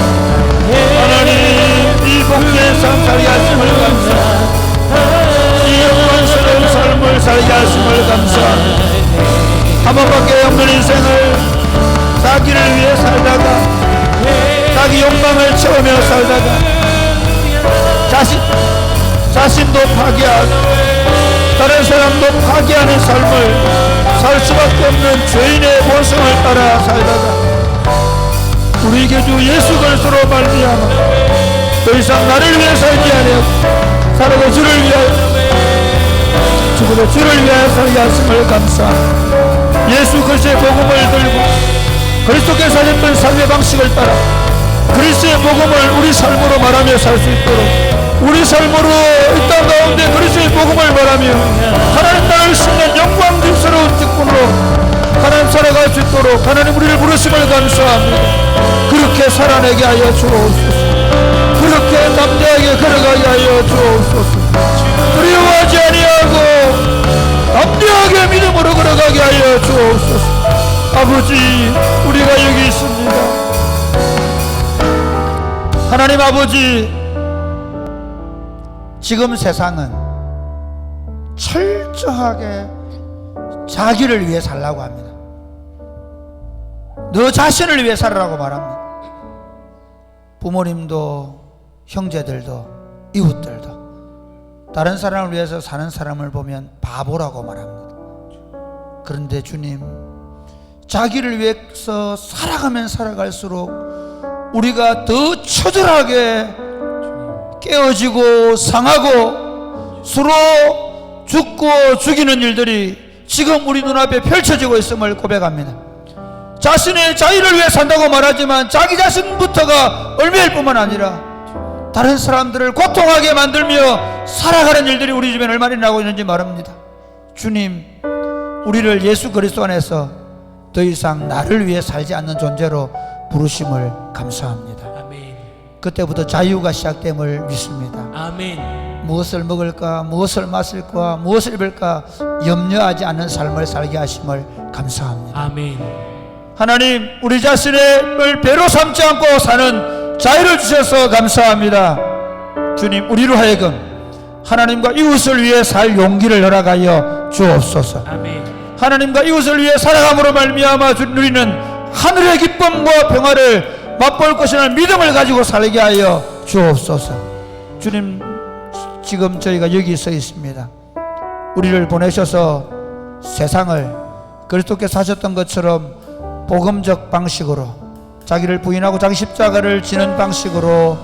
하나님, 이 복된 삶 살게 하심을 감사합니다. 이 영광스러운 삶을 살게 하심을 감사합니다. 한 번밖에 없는 인생을 자기를 위해 살다가 자기 욕망을 채우며 살다가 자신도 파괴하고 다른 사람도 파괴하는 삶을 살 수밖에 없는 죄인의 본성을 따라 살다가 우리에게 주 예수 그리스도로 말미암아 더 이상 나를 위해 살지 아니하고 살아도 주를 위하여 죽어도 주를 위하여 살게 하심을 감사합니다. 예수 그리스도의 복음을 들고 그리스도께서 하셨던 삶의 방식을 따라 그리스도의 복음을 우리 삶으로 말하며 살 수 있도록 우리 삶으로 이 땅 가운데 그리스도의 복음을 말하며 하나님 나라를 심는 영광스러운 직분으로 하나님 살아갈 수 있도록 하나님 우리를 부르심을 감사합니다. 그렇게 살아내게 하여 주옵소서. 그렇게 담대하게 걸어가게 하여 주옵소서. 두려워하지 아니하고 담대하게 믿음으로 걸어가게 하여 주옵소서. 아버지, 우리가 여기 있습니다. 하나님 아버지, 지금 세상은 철저하게 자기를 위해 살라고 합니다. 너 자신을 위해 살으라고 말합니다. 부모님도 형제들도 이웃들도 다른 사람을 위해서 사는 사람을 보면 바보라고 말합니다. 그런데 주님, 자기를 위해서 살아가면 살아갈수록 우리가 더 처절하게 깨어지고 상하고 서로 죽고 죽이는 일들이 지금 우리 눈앞에 펼쳐지고 있음을 고백합니다. 자신의 자유를 위해 산다고 말하지만 자기 자신부터가 얽매일 뿐만 아니라 다른 사람들을 고통하게 만들며 살아가는 일들이 우리 주변에 얼마나 일어나고 있는지 말합니다. 주님, 우리를 예수 그리스도 안에서 더 이상 나를 위해 살지 않는 존재로 부르심을 감사합니다. 아멘. 그때부터 자유가 시작됨을 믿습니다. 아멘. 무엇을 먹을까, 무엇을 마실까, 무엇을 입을까 염려하지 않는 삶을 살게 하심을 감사합니다. 아멘. 하나님, 우리 자신을 배로 삼지 않고 사는 자유를 주셔서 감사합니다. 주님, 우리로 하여금 하나님과 이웃을 위해 살 용기를 허락하여 주옵소서. 아멘. 하나님과 이웃을 위해 살아감으로 말미암아 우리는 하늘의 기쁨과 평화를 맛볼 것이라는 믿음을 가지고 살게 하여 주옵소서. 주님, 지금 저희가 여기 서 있습니다. 우리를 보내셔서 세상을 그리스도께서 하셨던 것처럼 복음적 방식으로 자기를 부인하고 자기 십자가를 지는 방식으로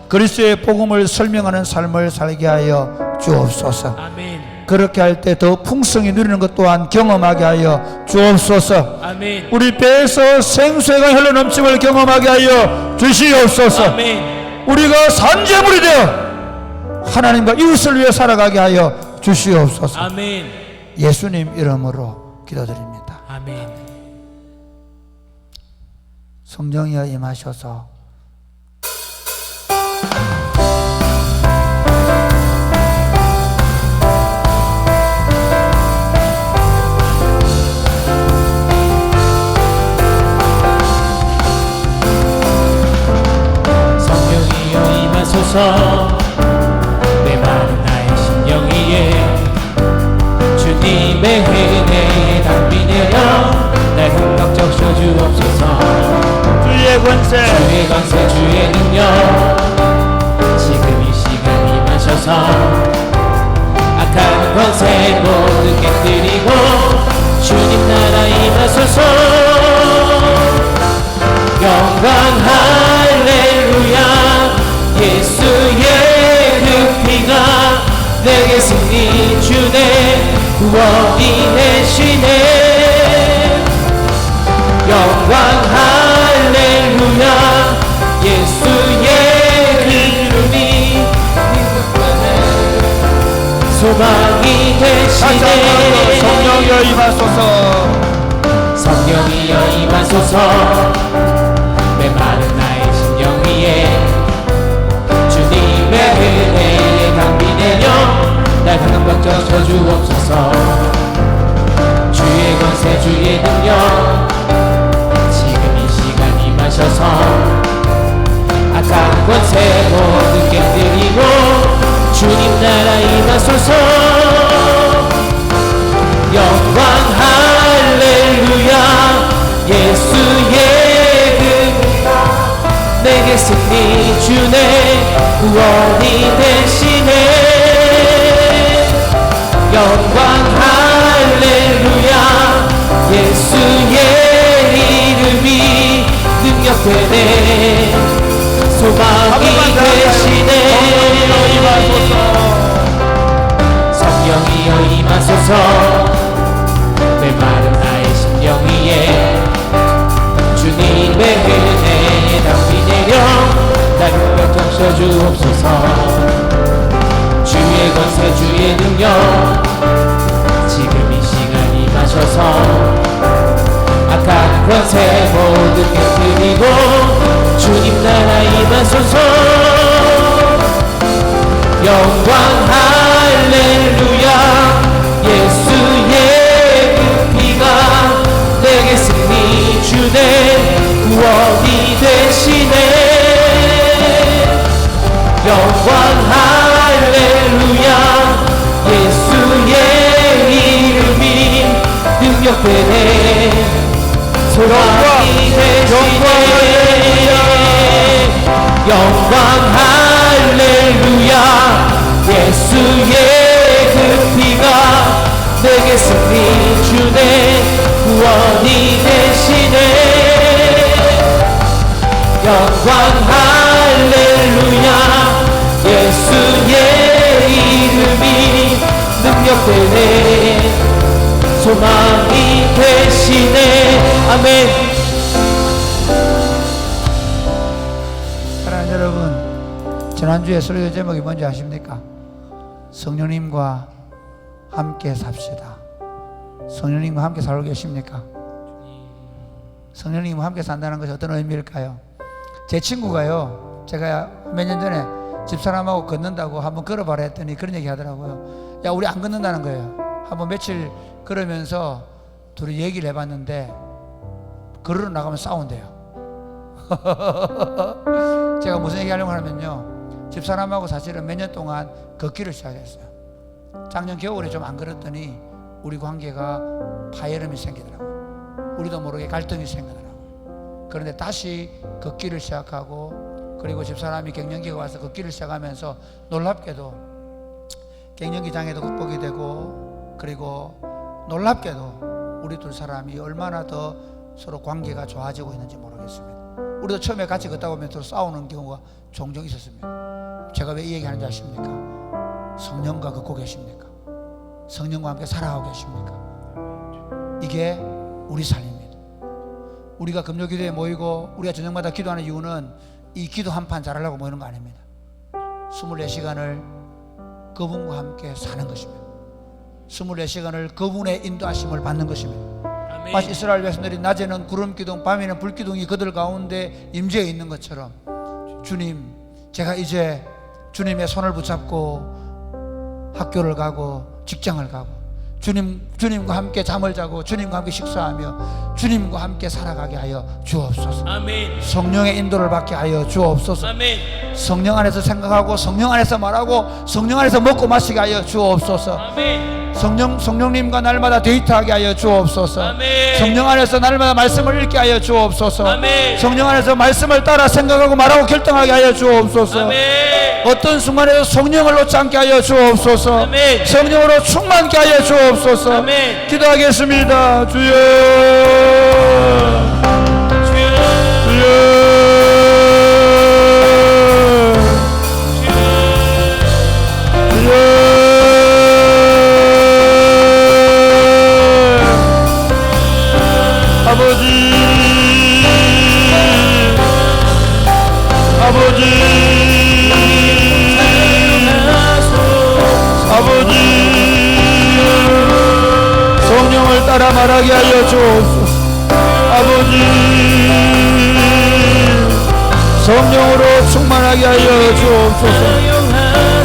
그리스도의 복음을 설명하는 삶을 살게 하여 주옵소서. 아멘. 그렇게 할 때 더 풍성히 누리는 것 또한 경험하게 하여 주옵소서. 아멘. 우리 배에서 생수가 흘러넘침을 경험하게 하여 주시옵소서. 아멘. 우리가 산재물이 되어 하나님과 이웃을 위해 살아가게 하여 주시옵소서. 아멘. 예수님 이름으로 기도드립니다. 아멘. 성령이여 임하셔서 성령이여 임하소서. 내 마음 나의 심령 위에 주님의 은혜에 담비 내려 날 흠뻑적 주옵소서. 주의 권세 주의 능력 지금 이 시간 임하셔서 악한 권세 모두 깨뜨리고 주님 나라 임하소서. 영광 할렐루야. 예수의 그 피가 내게 승리 주네. 구원이 되시네. 영광 할렐루야. 예수의 그 이름이 소망이 되시네. 성령이여 임하소서. 성령이여 임하소서. 내 마른 나의 심령 위에 주님의 은혜에 담비 내려 날 흠뻑적 쳐주옵소서. 주의 권세 주의 능력 지금 이 시간 임하셔서 악한 권세 모두 깨뜨리고 주님 나라 임하소서. 영광 할렐루야. 예수의 내게 승리 주네. 구원이 되시네. 영광 할렐루야. 예수의 이름이 능력되네. 소망이 되시네. 성령이여 임하소서. 내 마른 나의 심령 위에 주님의 은혜에 담비 내려 날 흠뻑 적셔주옵소서. 주의 권세 주의 능력 지금 이 시간 임하셔서 새 모든 게 드리고 주님 나라 임하소서. 영광 할렐루야. 예수의 그 피가 내게 승리 주네. 구원이 되시네. 영광 할렐루야. 예수의 이름이 능력되네. 소망이 되시네. 영광 할렐루야. 예수의 그 피가 내게 승리 주네. 구원이 되시네. 영광 할렐루야. 예수의 이름이 능력되네. 소망이 되시네. 아멘. 사랑하는 여러분, 지난주에 설교 제목이 뭔지 아십니까? 성령님과 함께 삽시다. 성령님과 함께 살고 계십니까? 성령님과 함께 산다는 것이 어떤 의미일까요? 제 친구가요, 제가 몇 년 전에 집사람하고 걷는다고 한번 걸어봐라 했더니 그런 얘기 하더라고요. 야, 우리 안 걷는다는 거예요. 한번 며칠 걸으면서 둘이 얘기를 해봤는데 걸으러 나가면 싸운대요. 제가 무슨 얘기 하려고 하냐면요, 집사람하고 사실은 몇 년 동안 걷기를 시작했어요. 작년 겨울에 좀 안 걸었더니 우리 관계가 파열음이 생기더라고요. 우리도 모르게 갈등이 생기더라고요. 그런데 다시 걷기를 시작하고, 그리고 집사람이 갱년기가 와서 걷기를 시작하면서 놀랍게도 갱년기장애도 극복이 되고, 그리고 놀랍게도 우리 두 사람이 얼마나 더 서로 관계가 좋아지고 있는지 모르겠습니다. 우리도 처음에 같이 걷다 보면 또 싸우는 경우가 종종 있었습니다. 제가 왜 이 얘기 하는지 아십니까? 성령과 걷고 계십니까? 성령과 함께 살아가고 계십니까? 이게 우리 삶입니다. 우리가 금요기도에 모이고 우리가 저녁마다 기도하는 이유는 이 기도 한판 잘하려고 모이는 거 아닙니다. 24시간을 그분과 함께 사는 것입니다. 24시간을 그분의 인도하심을 받는 것입니다. 마치 이스라엘 백성들이 낮에는 구름 기둥, 밤에는 불 기둥이 그들 가운데 임재해 있는 것처럼, 주님, 제가 이제 주님의 손을 붙잡고 학교를 가고 직장을 가고 주님과 함께 잠을 자고 주님과 함께 식사하며 주님과 함께 살아가게 하여 주옵소서. 아멘. 성령의 인도를 받게 하여 주옵소서. 아멘. 성령 안에서 생각하고 성령 안에서 말하고 성령 안에서 먹고 마시게 하여 주옵소서. 아멘. 성령님과 날마다 데이트하게 하여 주옵소서. 아멘. 성령 안에서 날마다 말씀을 읽게 하여 주옵소서. 아멘. 성령 안에서 말씀을 따라 생각하고 말하고 결정하게 하여 주옵소서. 아멘. 어떤 순간에도 성령을 놓지 않게 하여 주옵소서. 아멘. 성령으로 충만케 하여 주옵소서. 아멘. 기도하겠습니다. 주여, 주여. 주여. 아버지, 아버지, 아버지, 성령을 따라 말하게 하여 주옵소서. 아버지, 성령으로 충만하게 하여 주옵소서.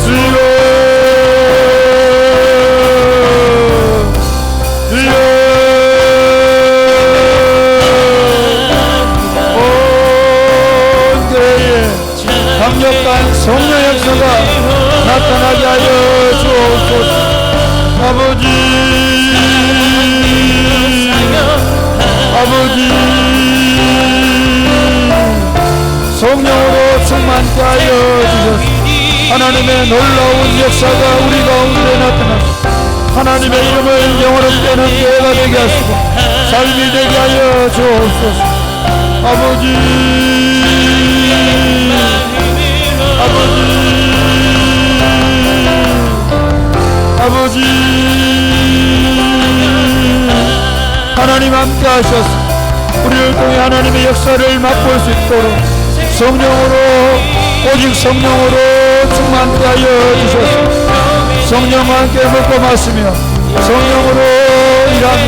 주여, 주여. 강력한 성령 역사가 나타나게 하여 주옵소서. 아버지, 아버지, 성령으로 충만케 하여 주소서. 하나님의 놀라운 역사가 우리 가운데 나타나서 하나님의 이름을 영원롭게는 교회가 되게 하시고 삶이 되게 하여 주옵소서. 아버지, 아버지, 아버지, 하나님 함께 하셔서 우리를 통해 하나님의 역사를 맛볼 수 있도록 성령으로, 오직 성령으로 충만케 하여 주소서. 성령과 함께 먹고 마시며 성령으로 일하며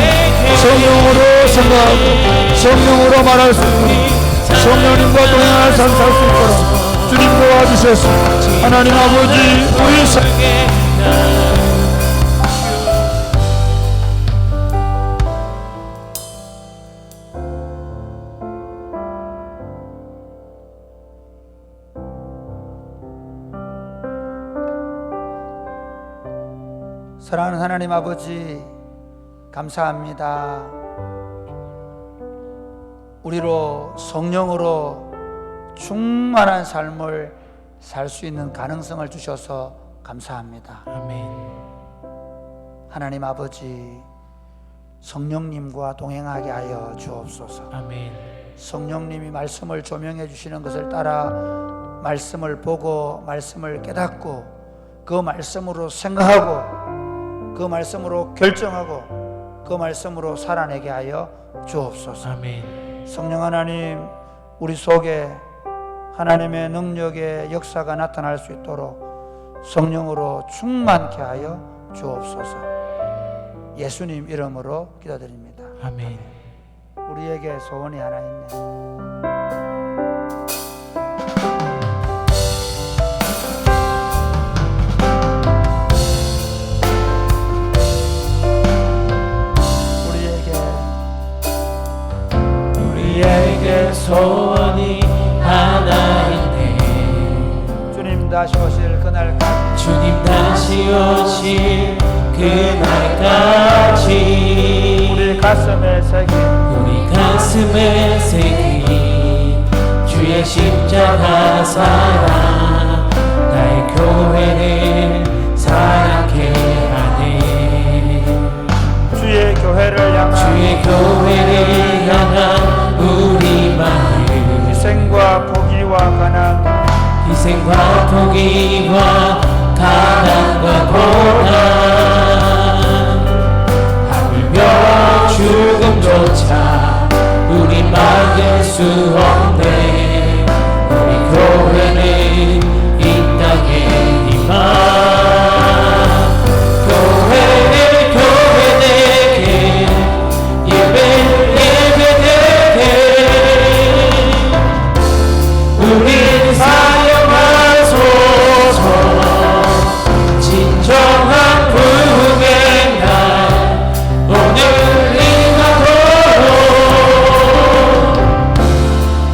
성령으로 생각하고 성령으로 말할 수 있도록 성령님과 동행하는 삶 살 수 있도록 주님 도와주셔서 하나님 아버지 우리 삶 사랑하는 하나님 아버지 감사합니다. 우리로 성령으로 충만한 삶을 살 수 있는 가능성을 주셔서 감사합니다. 아멘. 하나님 아버지 성령님과 동행하게 하여 주옵소서. 아멘. 성령님이 말씀을 조명해 주시는 것을 따라 말씀을 보고 말씀을 깨닫고 그 말씀으로 생각하고 그 말씀으로 결정하고 그 말씀으로 살아내게 하여 주옵소서. 아멘. 성령 하나님 우리 속에 하나님의 능력의 역사가 나타날 수 있도록 성령으로 충만케 하여 주옵소서. 예수님 이름으로 기도드립니다. 아멘. 우리에게 소원이 하나 있네. 우리에게 소원이 하나 있네. 주님 다시 오실 그날까지 주님 다시 오실 그날까지 우리 가슴에 새긴 우리 가슴에 새긴 주의 십자가 사랑 나의 교회를 사랑케 하네. 주의 교회를 향한 주의 교회를 향한 우리 마음 희생과 포기와 가난 희생과 포기와 가난과 고난 하물며 죽음조차 우리 막을 수 없네. 우리 교회는 이 땅에 희망 교회는 교회되게 예배되게 우리 사용하소서. 진정한 부흥의 날 오늘 임하도록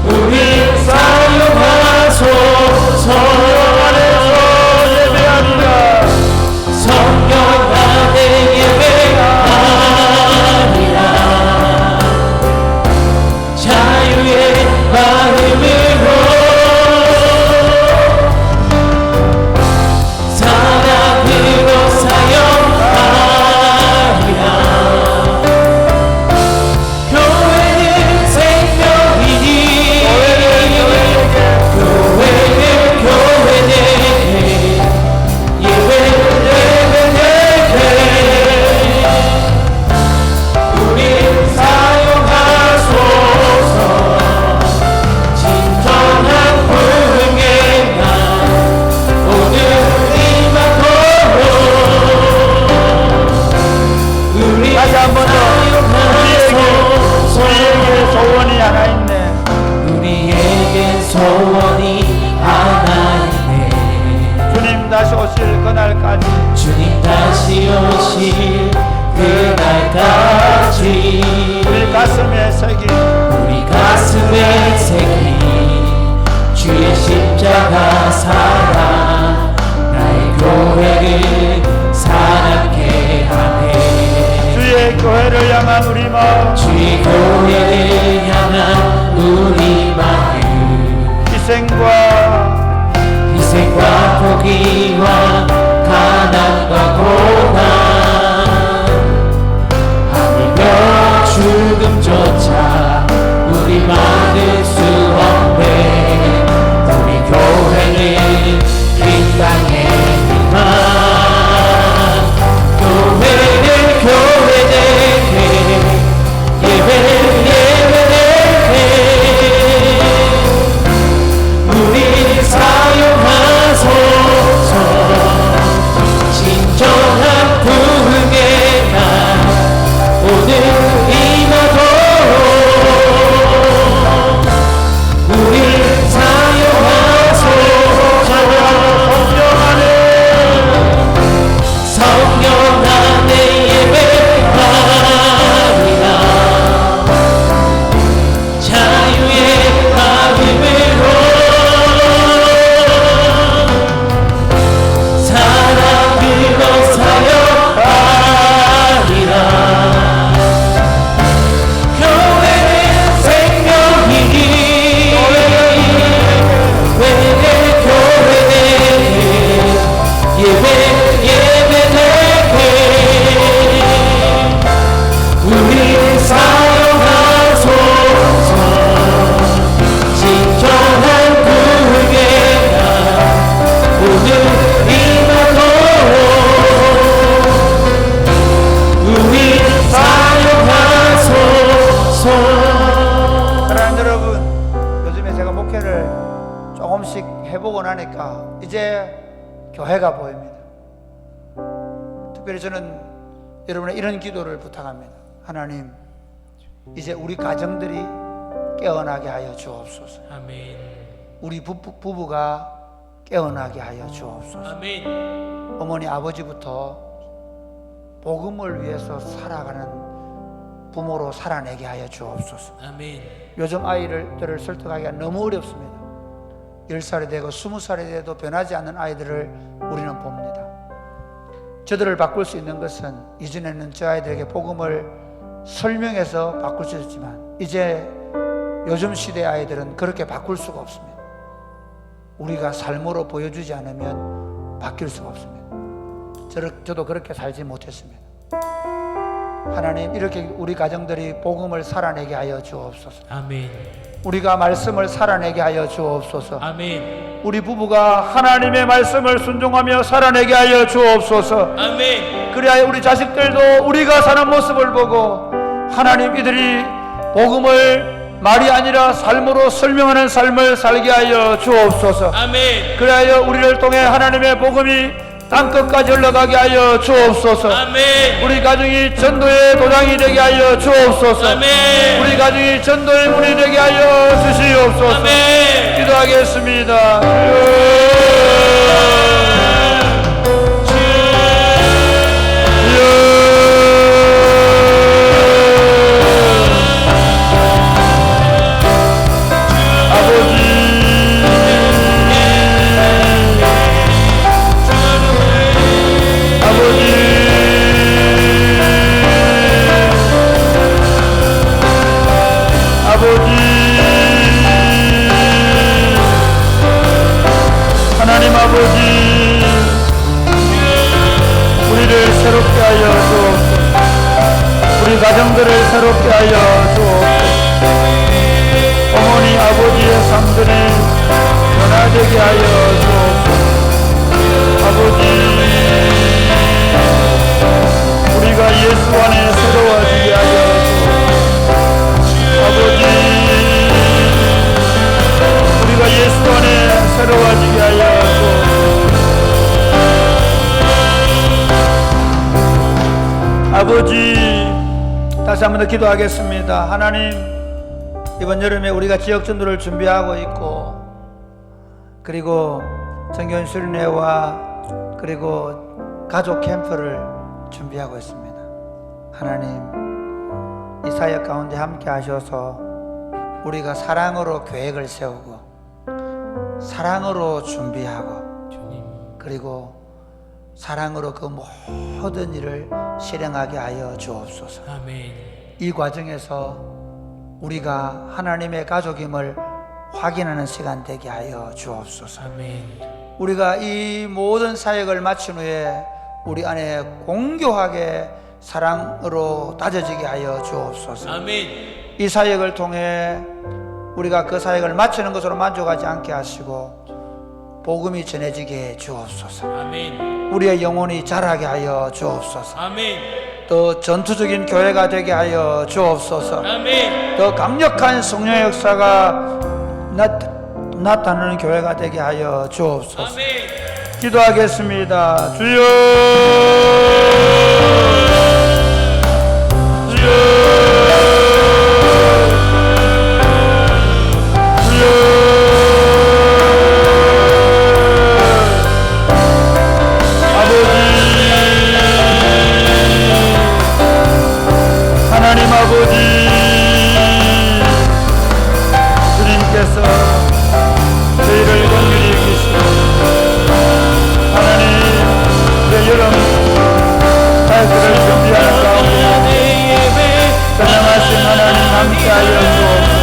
우리 사용하소서. 예배하리라. 성령 안에 예배하리라. 자유의 마음으로 사랑으로 사용하리라. 교회는 생명이니 교회는 예배되게 우리 사용하소서. 진정한 부흥의 날 오늘 임하도록 우리 다시 한 번 더 사용하소서. 우리에게 소원이 하나 있네. 우리에게 소원이 하나 있네. 주님 다시 오실 그날까지 주님 다시 오실 그날까지 우리 가슴에 새긴 우리 가슴에 새긴 주의 십자가 사랑 나의 교회를 사랑케 하네. 주의 교회를 향한 우리 마음 주의 교회를 향한 우리 마음 희생과 포기와 가난과 고난 하물며 죽음조차 우리 막을 수 없네. 우리 교회는 이 땅의 희망 교회는 교회되게 예배되게 사랑하는 여러분, 요즘에 제가 목회를 조금씩 해보고 나니까 이제 교회가 보입니다. 특별히 저는 여러분의 이런 기도를 부탁합니다. 하나님, 이제 우리 가정들이 깨어나게 하여 주옵소서. 아멘. 우리 부부가 깨어나게 하여 주옵소서. 아멘. 어머니 아버지부터 복음을 위해서 살아가는 부모로 살아내게 하여 주옵소서. 아멘. 요즘 아이들을 설득하기가 너무 어렵습니다. 10살이 되고 20살이 돼도 변하지 않는 아이들을 우리는 봅니다. 저들을 바꿀 수 있는 것은 이전에는 저 아이들에게 복음을 설명해서 바꿀 수 있었지만 이제 요즘 시대의 아이들은 그렇게 바꿀 수가 없습니다. 우리가 삶으로 보여주지 않으면 바뀔 수가 없습니다. 저도 그렇게 살지 못했습니다. 하나님, 이렇게 우리 가정들이 복음을 살아내게 하여 주옵소서. 아멘. 우리가 말씀을 살아내게 하여 주옵소서. 아멘. 우리 부부가 하나님의 말씀을 순종하며 살아내게 하여 주옵소서. 아멘. 그래야 우리 자식들도 우리가 사는 모습을 보고 하나님, 이들이 복음을 말이 아니라 삶으로 설명하는 삶을 살게 하여 주옵소서. 아멘. 그래야 우리를 통해 하나님의 복음이 땅끝까지 흘러가게 하여 주옵소서. 아멘. 우리 가정이 전도의 도장이 되게 하여 주옵소서. 아멘. 우리 가정이 전도의 문이 되게 하여 주시옵소서. 아멘. 기도하겠습니다. 하나님 아버지, 우리를 새롭게 하여 주옵소서. 우리 가정들을 새롭게 하여 주옵소서. 어머니 아버지의 삶들이 변화되게 하여 주옵소서. 아버지, 우리가 예수 안에 새로워지게 하여 주옵소서. 아버지, 우리가 예수 안에 새로워지게 하여 주옵소서. 아버지, 다시 한 번 더 기도하겠습니다. 하나님, 이번 여름에 우리가 지역전도를 준비하고 있고, 그리고 정교훈 수련회와 그리고 가족 캠프를 준비하고 있습니다. 하나님, 이 사역 가운데 함께 하셔서 우리가 사랑으로 계획을 세우고 사랑으로 준비하고 주님. 그리고 사랑으로 그 모든 일을 실행하게 하여 주옵소서. 아멘. 이 과정에서 우리가 하나님의 가족임을 확인하는 시간 되게 하여 주옵소서. 아멘. 우리가 이 모든 사역을 마친 후에 우리 안에 공교하게 사랑으로 따져지게 하여 주옵소서. 아멘. 이 사역을 통해 우리가 그 사역을 마치는 것으로 만족하지 않게 하시고 복음이 전해지게 해 주옵소서. 아멘. 우리의 영혼이 자라게 하여 주옵소서. 아멘. 또 전투적인 교회가 되게 하여 주옵소서. 아멘. 더 강력한 성령의 역사가 나타나는 교회가 되게 하여 주옵소서. 아멘. 기도하겠습니다. 주여, 하나님 아버지, 주님께서 저희를 긍휼히 여기시고 하나님, 내 여름 사역들을 준비하는 가운데 전능하신 하나님 함께하여 주옵소서.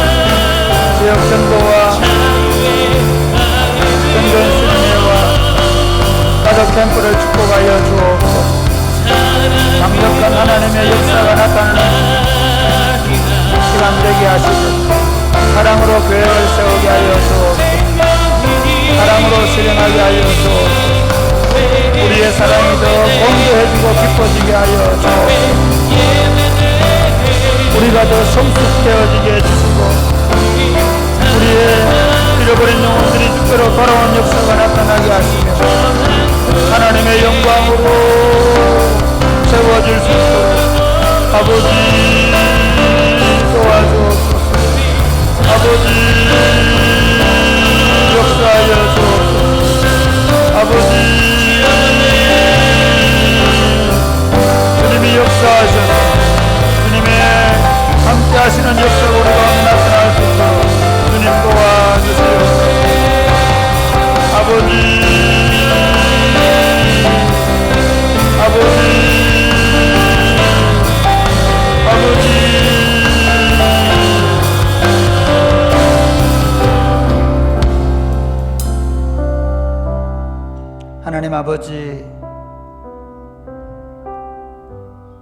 지역 전도와 성전 수련회와 가족 캠프를 축복하여 주옵소서. 강력한 하나님의 역사가 나타나는 시간 되게 하시고 사랑으로 교회를 세우게 하여 주옵소서. 사랑으로 실행하게 하여 주옵소서. 우리의 사랑이 더 공고해지고 깊어지게 하여 주옵소서. 우리가 더 성숙되어지게 해주시고 잊어버린 영혼들이 주께로 돌아온 역사가 나타나게 하시며 하나님의 영광으로 세워질 수 있도록 아버지 도와주옵소서. 아버지 역사하여 주옵소서. 아버지 주님이 역사하셔서 주님의 함께 하시는 역사가 우리 가운데 나타날 수 있도록 주님 도와주시옵소서. 아버지 하나님 아버지,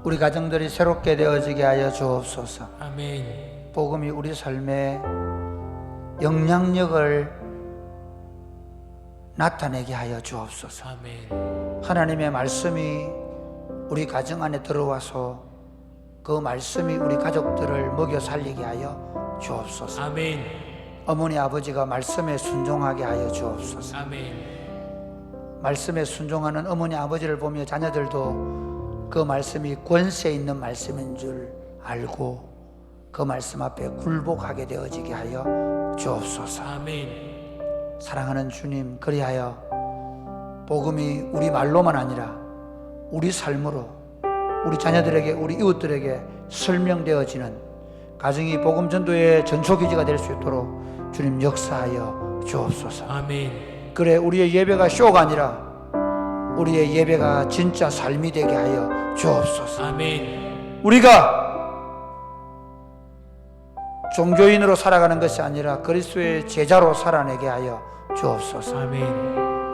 우리 가정들이 새롭게 되어지게 하여 주옵소서. 아멘. 복음이 우리 삶에 영향력을 나타내게 하여 주옵소서. 아멘. 하나님의 말씀이 우리 가정 안에 들어와서 그 말씀이 우리 가족들을 먹여 살리게 하여 주옵소서. 아멘. 어머니 아버지가 말씀에 순종하게 하여 주옵소서. 아멘. 말씀에 순종하는 어머니 아버지를 보며 자녀들도 그 말씀이 권세 있는 말씀인 줄 알고 그 말씀 앞에 굴복하게 되어지게 하여 주옵소서. 아멘. 사랑하는 주님, 그리하여 복음이 우리 말로만 아니라 우리 삶으로 우리 자녀들에게, 우리 이웃들에게 설명되어지는 가정이 복음 전도의 전초기지가 될 수 있도록 주님 역사하여 주옵소서. 아멘. 그래, 우리의 예배가 쇼가 아니라 우리의 예배가 진짜 삶이 되게 하여 주옵소서. 아멘. 우리가 종교인으로 살아가는 것이 아니라 그리스도의 제자로 살아내게 하여 주옵소서. 아멘.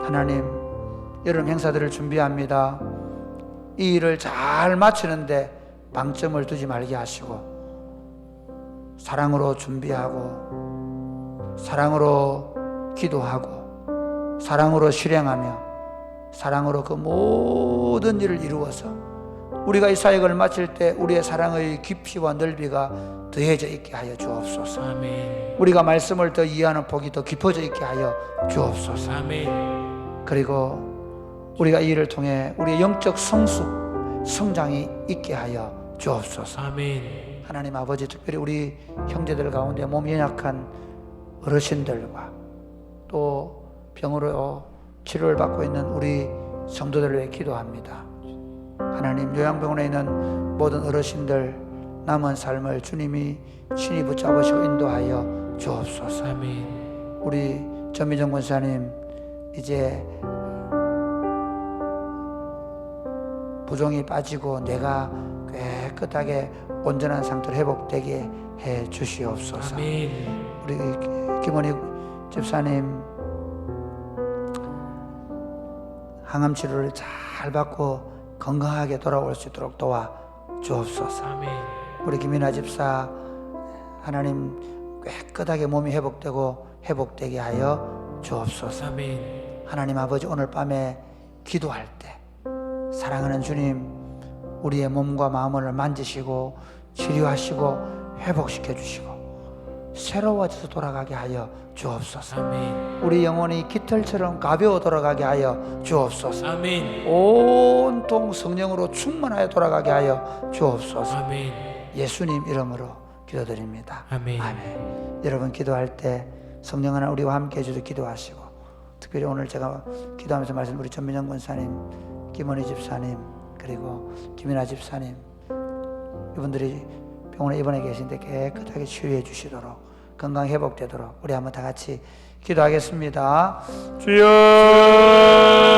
하나님, 여름 행사들을 준비합니다. 이 일을 잘 마치는데 방점을 두지 말게 하시고 사랑으로 준비하고 사랑으로 기도하고 사랑으로 실행하며 사랑으로 그 모든 일을 이루어서 우리가 이 사역을 마칠 때 우리의 사랑의 깊이와 넓이가 더해져 있게 하여 주옵소서. 아멘. 우리가 말씀을 더 이해하는 폭이 더 깊어져 있게 하여 주옵소서. 아멘. 그리고 우리가 이 일을 통해 우리의 영적 성장이 있게 하여 주옵소서. 아멘. 하나님 아버지, 특별히 우리 형제들 가운데 몸이 연약한 어르신들과 또 병으로 치료를 받고 있는 우리 성도들을 위해 기도합니다. 하나님, 요양병원에 있는 모든 어르신들 남은 삶을 주님이 친히 붙잡으시고 인도하여 주옵소서. 아멘. 우리 전미정 권사님, 이제 부종이 빠지고 내가 깨끗하게 온전한 상태로 회복되게 해 주시옵소서. 아멘. 우리 김원희 집사님 항암 치료를 잘 받고 건강하게 돌아올 수 있도록 도와 주옵소서. 아멘. 우리 김이나 집사, 하나님 깨끗하게 몸이 회복되게 하여 주옵소서. 아멘. 하나님 아버지, 오늘 밤에 기도할 때 사랑하는 주님, 우리의 몸과 마음을 만지시고 치료하시고 회복시켜 주시고 새로워져서 돌아가게 하여 주옵소서. 아멘. 우리 영혼이 깃털처럼 가벼워 돌아가게 하여 주옵소서. 아멘. 온통 성령으로 충만하여 돌아가게 하여 주옵소서. 아멘. 예수님 이름으로 기도드립니다. 아멘. 아멘. 여러분, 기도할 때 성령 하나 우리와 함께 해주셔서 기도하시고, 특별히 오늘 제가 기도하면서 말씀 우리 전민영 권사님, 김원희 집사님, 그리고 김이나 집사님, 이분들이 병원에 입원해 계신데 깨끗하게 치유해 주시도록, 건강 회복되도록 우리 한번 다 같이 기도하겠습니다. 주여